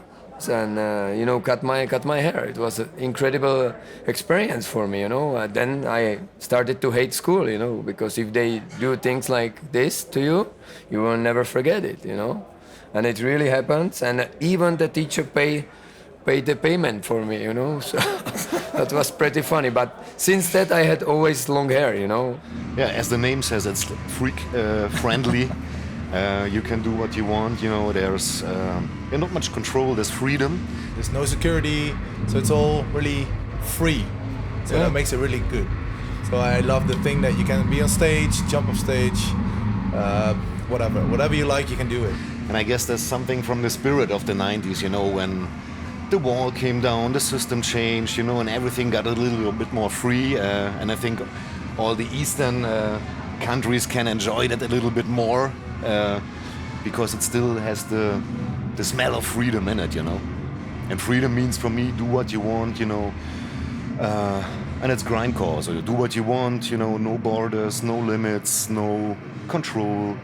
and cut my hair. It was an incredible experience for me, you know. Then I started to hate school, you know, because if they do things like this to you, you will never forget it, you know. And it really happens, and even the teacher paid the payment for me, you know. So that was pretty funny. But since that, I had always long hair, you know. Yeah, as the name says, it's freak friendly. You can do what you want, you know, there's not much control, there's freedom. There's no security, so it's all really free. So that makes it really good. So I love the thing that you can be on stage, jump off stage, whatever you like, you can do it. And I guess there's something from the spirit of the 90s, you know, when the wall came down, the system changed, you know, and everything got a little bit more free. And I think all the Eastern countries can enjoy that a little bit more. Because it still has the smell of freedom in it, you know. And freedom means for me, do what you want, you know. And it's grindcore, so you do what you want, you know, no borders, no limits, no control.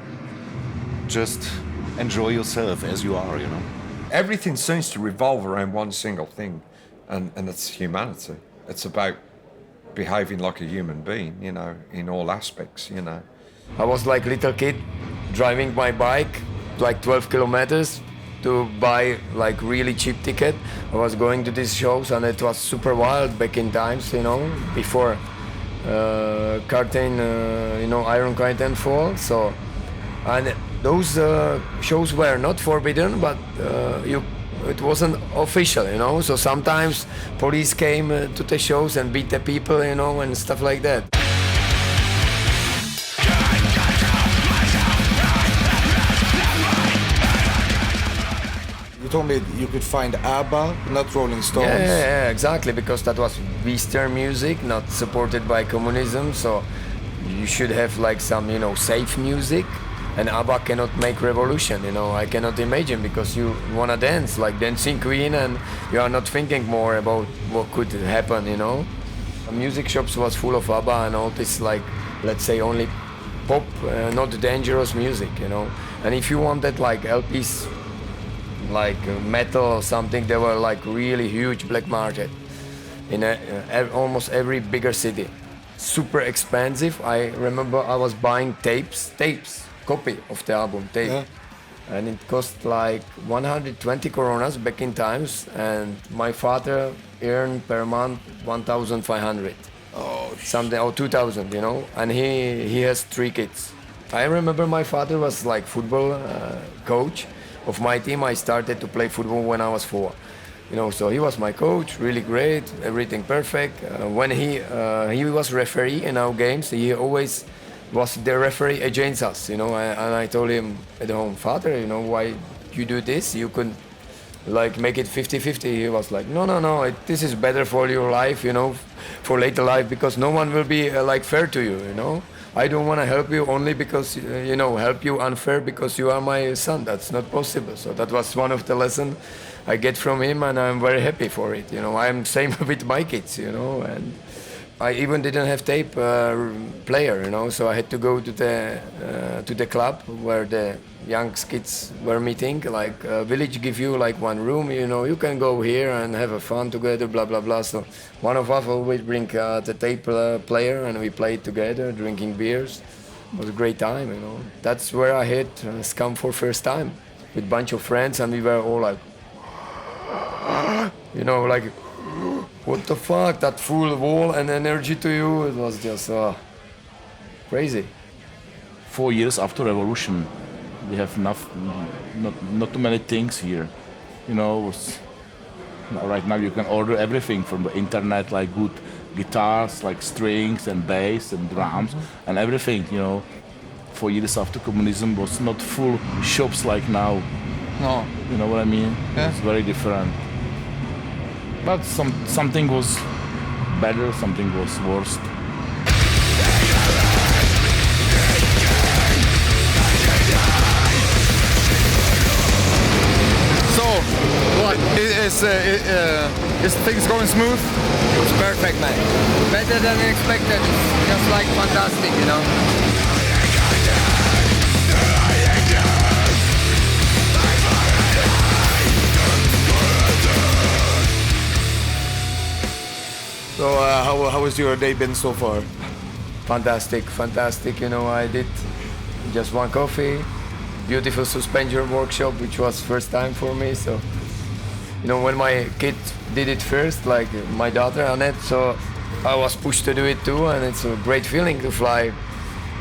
Just enjoy yourself as you are, you know. Everything seems to revolve around one single thing, and it's humanity. It's about behaving like a human being, you know, in all aspects, you know. I was like little kid driving my bike like 12 kilometers to buy like really cheap ticket. I was going to these shows, and it was super wild back in times, you know, before curtain, Iron Curtain fall. So, and those shows were not forbidden, but it wasn't official, you know. So sometimes police came to the shows and beat the people, you know, and stuff like that. You told me you could find ABBA, not Rolling Stones. Yeah, exactly, because that was Western music, not supported by communism. So you should have like some, you know, safe music. And ABBA cannot make revolution, you know. I cannot imagine, because you wanna dance like Dancing Queen, and you are not thinking more about what could happen, you know. Music shops was full of ABBA and all this, like, let's say only pop, not dangerous music, you know. And if you wanted like LPs, like metal or something, they were like really huge black market in almost every bigger city. Super expensive. I remember I was buying tapes, copy of the album tape, and it cost like 120 coronas back in times, and my father earned per month 1,500. Something, or 2,000, you know, and he has 3 kids. I remember my father was like football coach of my team. I started to play football when I was 4, you know, so he was my coach, really great, everything perfect. When he was referee in our games, he always was the referee against us, you know, and I told him at home, Father, you know, why you do this? You could like make it 50-50. He was like, no, this is better for your life, you know, for later life, because no one will be like fair to you, you know. I don't want to help you only because, you know, help you unfair because you are my son. That's not possible. So that was one of the lessons I get from him, and I'm very happy for it, you know. I'm same with my kids, you know, and I even didn't have tape player, you know, so I had to go to the club where the young kids were meeting. Like village give you like one room, you know, you can go here and have a fun together, blah blah blah. So one of us always bring the tape player, and we played together, drinking beers. It was a great time, you know. That's where I hit Scum for first time with a bunch of friends, and we were all like, you know, like, what the fuck, that full wall and energy to you, it was just crazy. 4 years after revolution, we have not too many things here. you know, right now you can order everything from the internet, like good guitars, like strings and bass and drums and everything, you know. 4 years after communism was not full shops like now. No. You know what I mean? Yeah. It's very different. But something was better, something was worse. So, what? Is things going smooth? It's perfect, man. Better than expected. It's just like fantastic, you know. So, how has your day been so far? Fantastic, fantastic. You know, I did just one coffee, beautiful suspension workshop, which was first time for me. So, you know, when my kid did it first, like my daughter Annette, so I was pushed to do it too, and it's a great feeling to fly.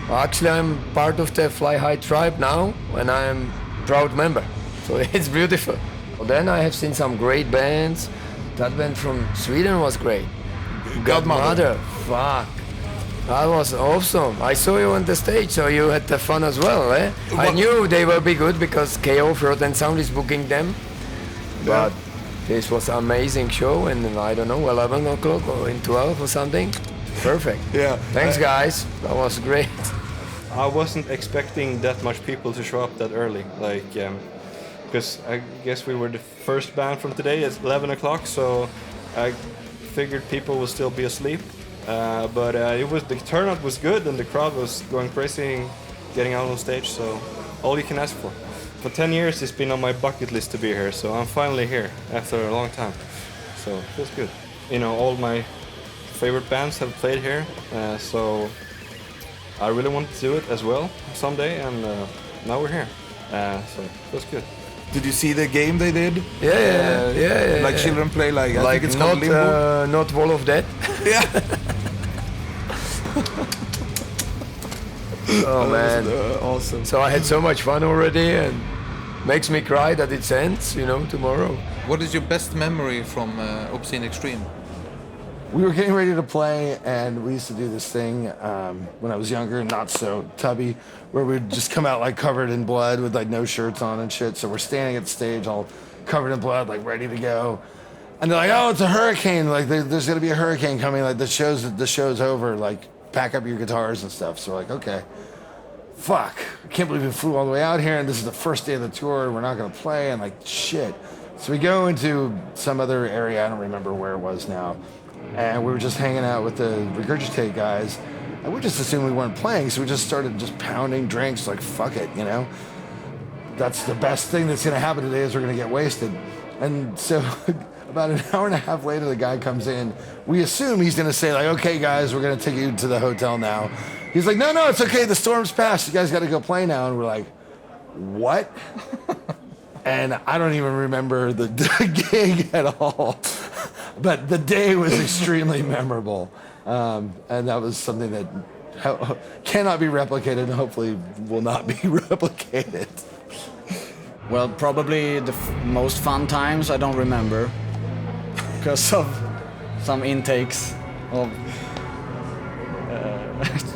Actually, I'm part of the Fly High tribe now, and I'm proud member. So it's beautiful. Then I have seen some great bands. That band from Sweden was great. Godmother, fuck. That was awesome. I saw you on the stage, so you had the fun as well, eh? I knew they will be good because KO Frozen Sound is booking them. But this was an amazing show, and I don't know, 11 o'clock or in 12 or something. Perfect. Yeah. Thanks, guys. That was great. I wasn't expecting that much people to show up that early. Like, because I guess we were the first band from today at 11 o'clock, so I figured people will still be asleep. But the turnout was good, and the crowd was going crazy, getting out on stage. So all you can ask for. For 10 years, it's been on my bucket list to be here. So I'm finally here after a long time. So it feels good. You know, all my favorite bands have played here. So I really want to do it as well someday, and now we're here. So it feels good. Did you see the game they did? Yeah. Like children play, like I think it's not, called Limbo. not Wall of Death. Yeah. Oh man, awesome. So I had so much fun already, and makes me cry that it ends, you know, tomorrow. What is your best memory from Obscene Extreme? We were getting ready to play, and we used to do this thing when I was younger, not so tubby, where we'd just come out like covered in blood with like no shirts on and shit. So we're standing at the stage all covered in blood, like ready to go. And they're like, "Oh, it's a hurricane! Like there's gonna be a hurricane coming! Like the show's over! Like pack up your guitars and stuff." So we're like, "Okay, fuck! I can't believe we flew all the way out here, and this is the first day of the tour. We're not gonna play." And like, shit. So we go into some other area. I don't remember where it was now. And we were just hanging out with the Regurgitate guys, and we just assumed we weren't playing, so we just started just pounding drinks, like, fuck it, you know? That's the best thing that's gonna happen today is we're gonna get wasted. And so about an hour and a half later, the guy comes in. We assume he's gonna say, like, okay, guys, we're gonna take you to the hotel now. He's like, no, it's okay, the storm's passed, you guys gotta go play now. And we're like, what? And I don't even remember the gig at all. But the day was extremely memorable, and that was something that cannot be replicated and hopefully will not be replicated. Well, probably the most fun times I don't remember because of some intakes of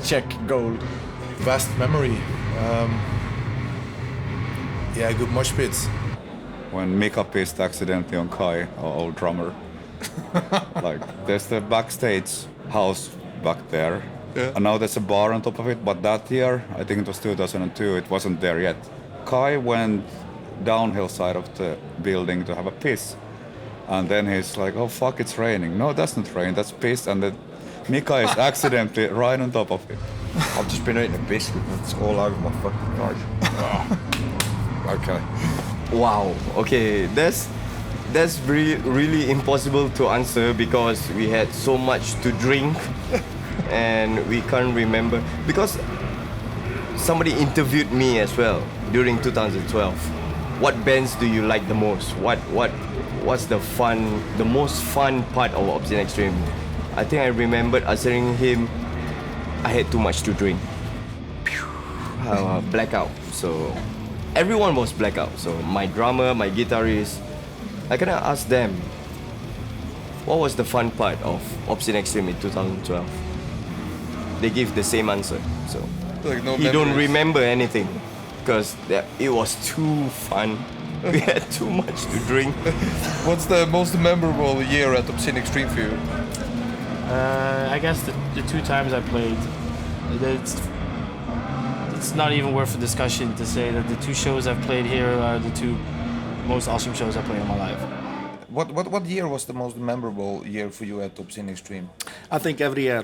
Czech gold. Vast memory. Yeah, good mosh pits. When Mika pissed accidentally on Kai, our old drummer. Like, there's the backstage house back there, and now there's a bar on top of it, but that year, I think it was 2002, it wasn't there yet. Kai went downhill side of the building to have a piss, and then he's like, oh fuck, it's raining. No, that's not rain, that's piss, and then Mika is accidentally right on top of it. I've just been eating a biscuit and it's all over my fucking face. Okay. Wow. Okay, that's really impossible to answer because we had so much to drink and we can't remember because somebody interviewed me as well during 2012. What bands do you like the most? What's the most fun part of Obscene Extreme? I think I remembered answering him, I had too much to drink. Blackout. So everyone was blackout. So my drummer, my guitarist, I kind of asked them, what was the fun part of Obscene Extreme in 2012? They give the same answer. So Like no he don't memories. remember anything because it was too fun. We had too much to drink. What's the most memorable year at Obscene Extreme for you? I guess the 2 times I played, it's not even worth a discussion to say that the 2 shows I've played here are the 2 most awesome shows I played in my life. What year was the most memorable year for you at Obscene Extreme? I think every year,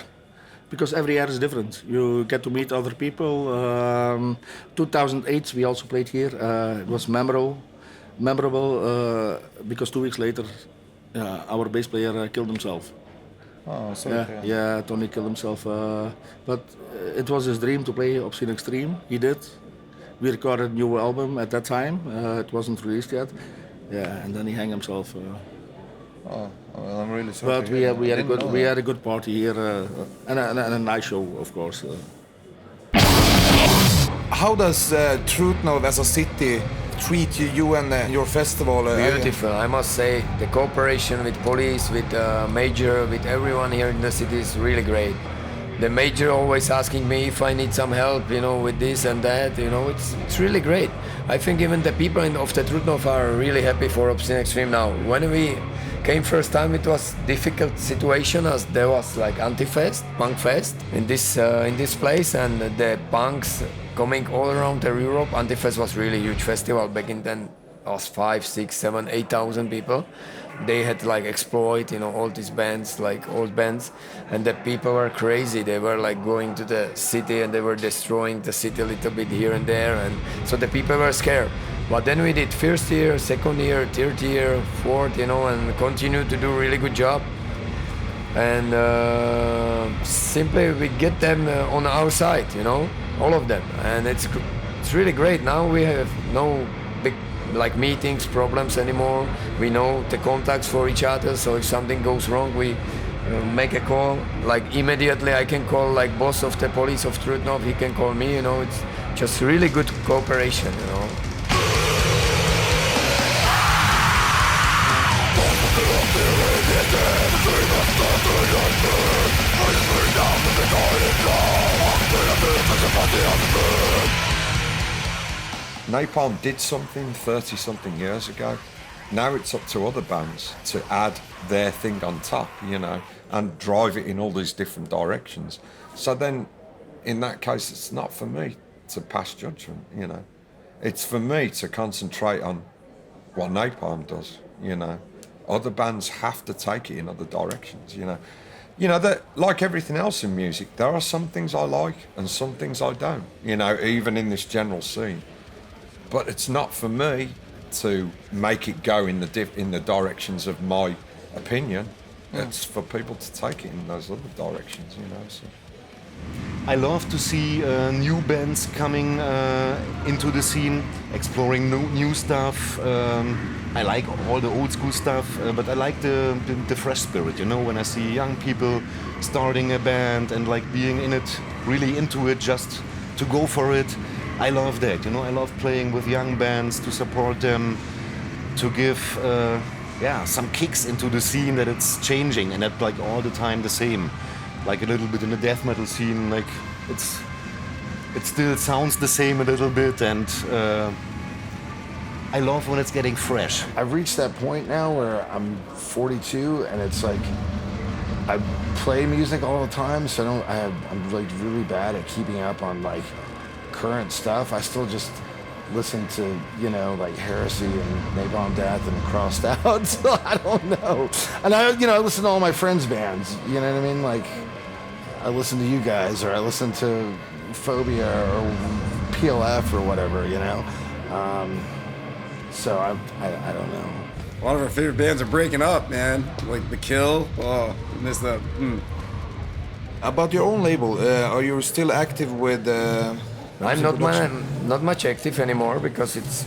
because every year is different. You get to meet other people. 2008 we also played here. It was memorable because 2 weeks later our bass player killed himself. Oh, sorry. Yeah, Tony killed himself. But it was his dream to play Obscene Extreme. He did. We recorded a new album at that time. It wasn't released yet. Yeah, and then he hanged himself. Oh, well, I'm really sorry. But we had a good party here and a nice show, of course. How does Trutnov as a city treat you and your festival? Beautiful, I must say. The cooperation with police, with major, with everyone here in the city is really great. The major always asking me if I need some help, with this and that. It's really great. I think even the people of the Trutnov are really happy for Obscene Extreme now. When we came first time, it was difficult situation as there was like anti-fest, punk fest in this place, and the punks coming all around Europe. Anti-fest was really huge festival back in then. It was 5, 6, 7, 8,000 people. They had like exploit, all these bands, like old bands, and the people were crazy. They were like going to the city and they were destroying the city a little bit here and there, and so the people were scared. But then we did first year, second year, third year, fourth, and continued to do a really good job. And simply we get them on our side, all of them, and it's really great. Now we have no big meetings, problems anymore. We know the contacts for each other, so if something goes wrong, we make a call. Like immediately I can call boss of the police of Trutnov, he can call me, it's just really good cooperation, Napalm did something 30-something years ago. Now it's up to other bands to add their thing on top, and drive it in all these different directions. So then, in that case, it's not for me to pass judgment, It's for me to concentrate on what Napalm does, Other bands have to take it in other directions, that, like everything else in music, there are some things I like and some things I don't, even in this general scene. But it's not for me to make it go in the directions of my opinion. It's for people to take it in those other directions, So. I love to see new bands coming into the scene, exploring new stuff. I like all the old school stuff, but I like the fresh spirit, when I see young people starting a band and being in it, really into it, just to go for it. I love that, I love playing with young bands, to support them, to give some kicks into the scene, that it's changing and not all the time the same. Like a little bit in the death metal scene, it still sounds the same a little bit, and I love when it's getting fresh. I've reached that point now where I'm 42, and it's I play music all the time, so I'm really bad at keeping up on current stuff. I still just listen to, Heresy and Napalm Death and Crossed Out, so I don't know. And I listen to all my friends' bands, you know what I mean? I listen to you guys, or I listen to Phobia or PLF or whatever, so I don't know. A lot of our favorite bands are breaking up, man. Like The Kill. Oh, I missed that. About your own label, are you still active with? I'm not much active anymore because it's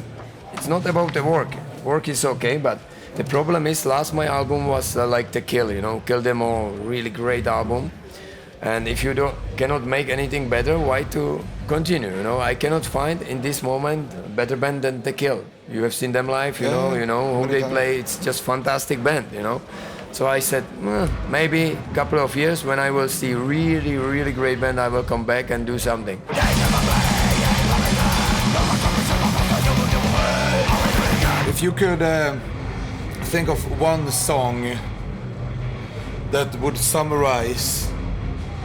not about the work. Work is okay, but the problem is my album was The Kill, Kill Them All, really great album. And if you cannot make anything better, why to continue? You know, I cannot find in this moment a better band than The Kill. You have seen them live, you know who they play. It's just fantastic band, you know. So I said, maybe a couple of years when I will see really, really great band, I will come back and do something. If you could think of one song that would summarize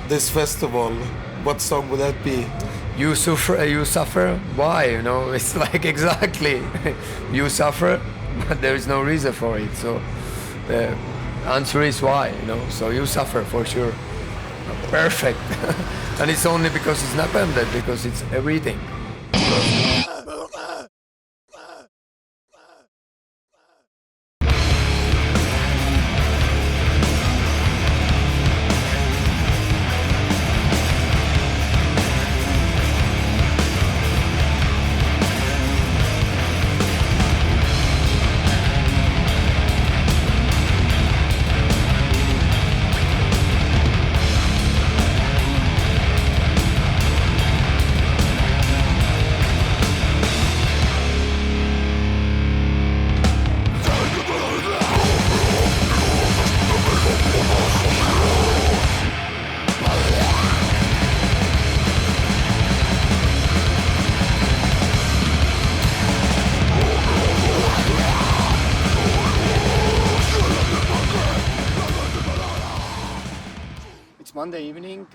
this festival, what song would that be? You suffer. Why? You know, it's like exactly you suffer, but there is no reason for it. So the answer is why. You know, so you suffer for sure. Perfect. And it's only because it's not bad, because it's everything. Monday evening,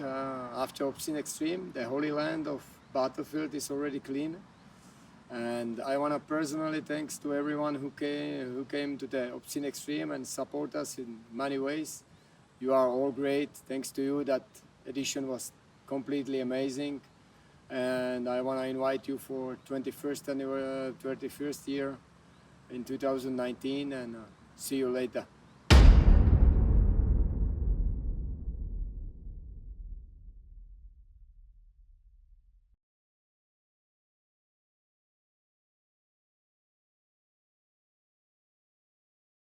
after Obscene Extreme, the Holy Land of Battlefield is already clean. And I want to personally thanks to everyone who came to the Obscene Extreme and support us in many ways. You are all great. Thanks to you, that edition was completely amazing. And I want to invite you for 21st year in 2019, and see you later.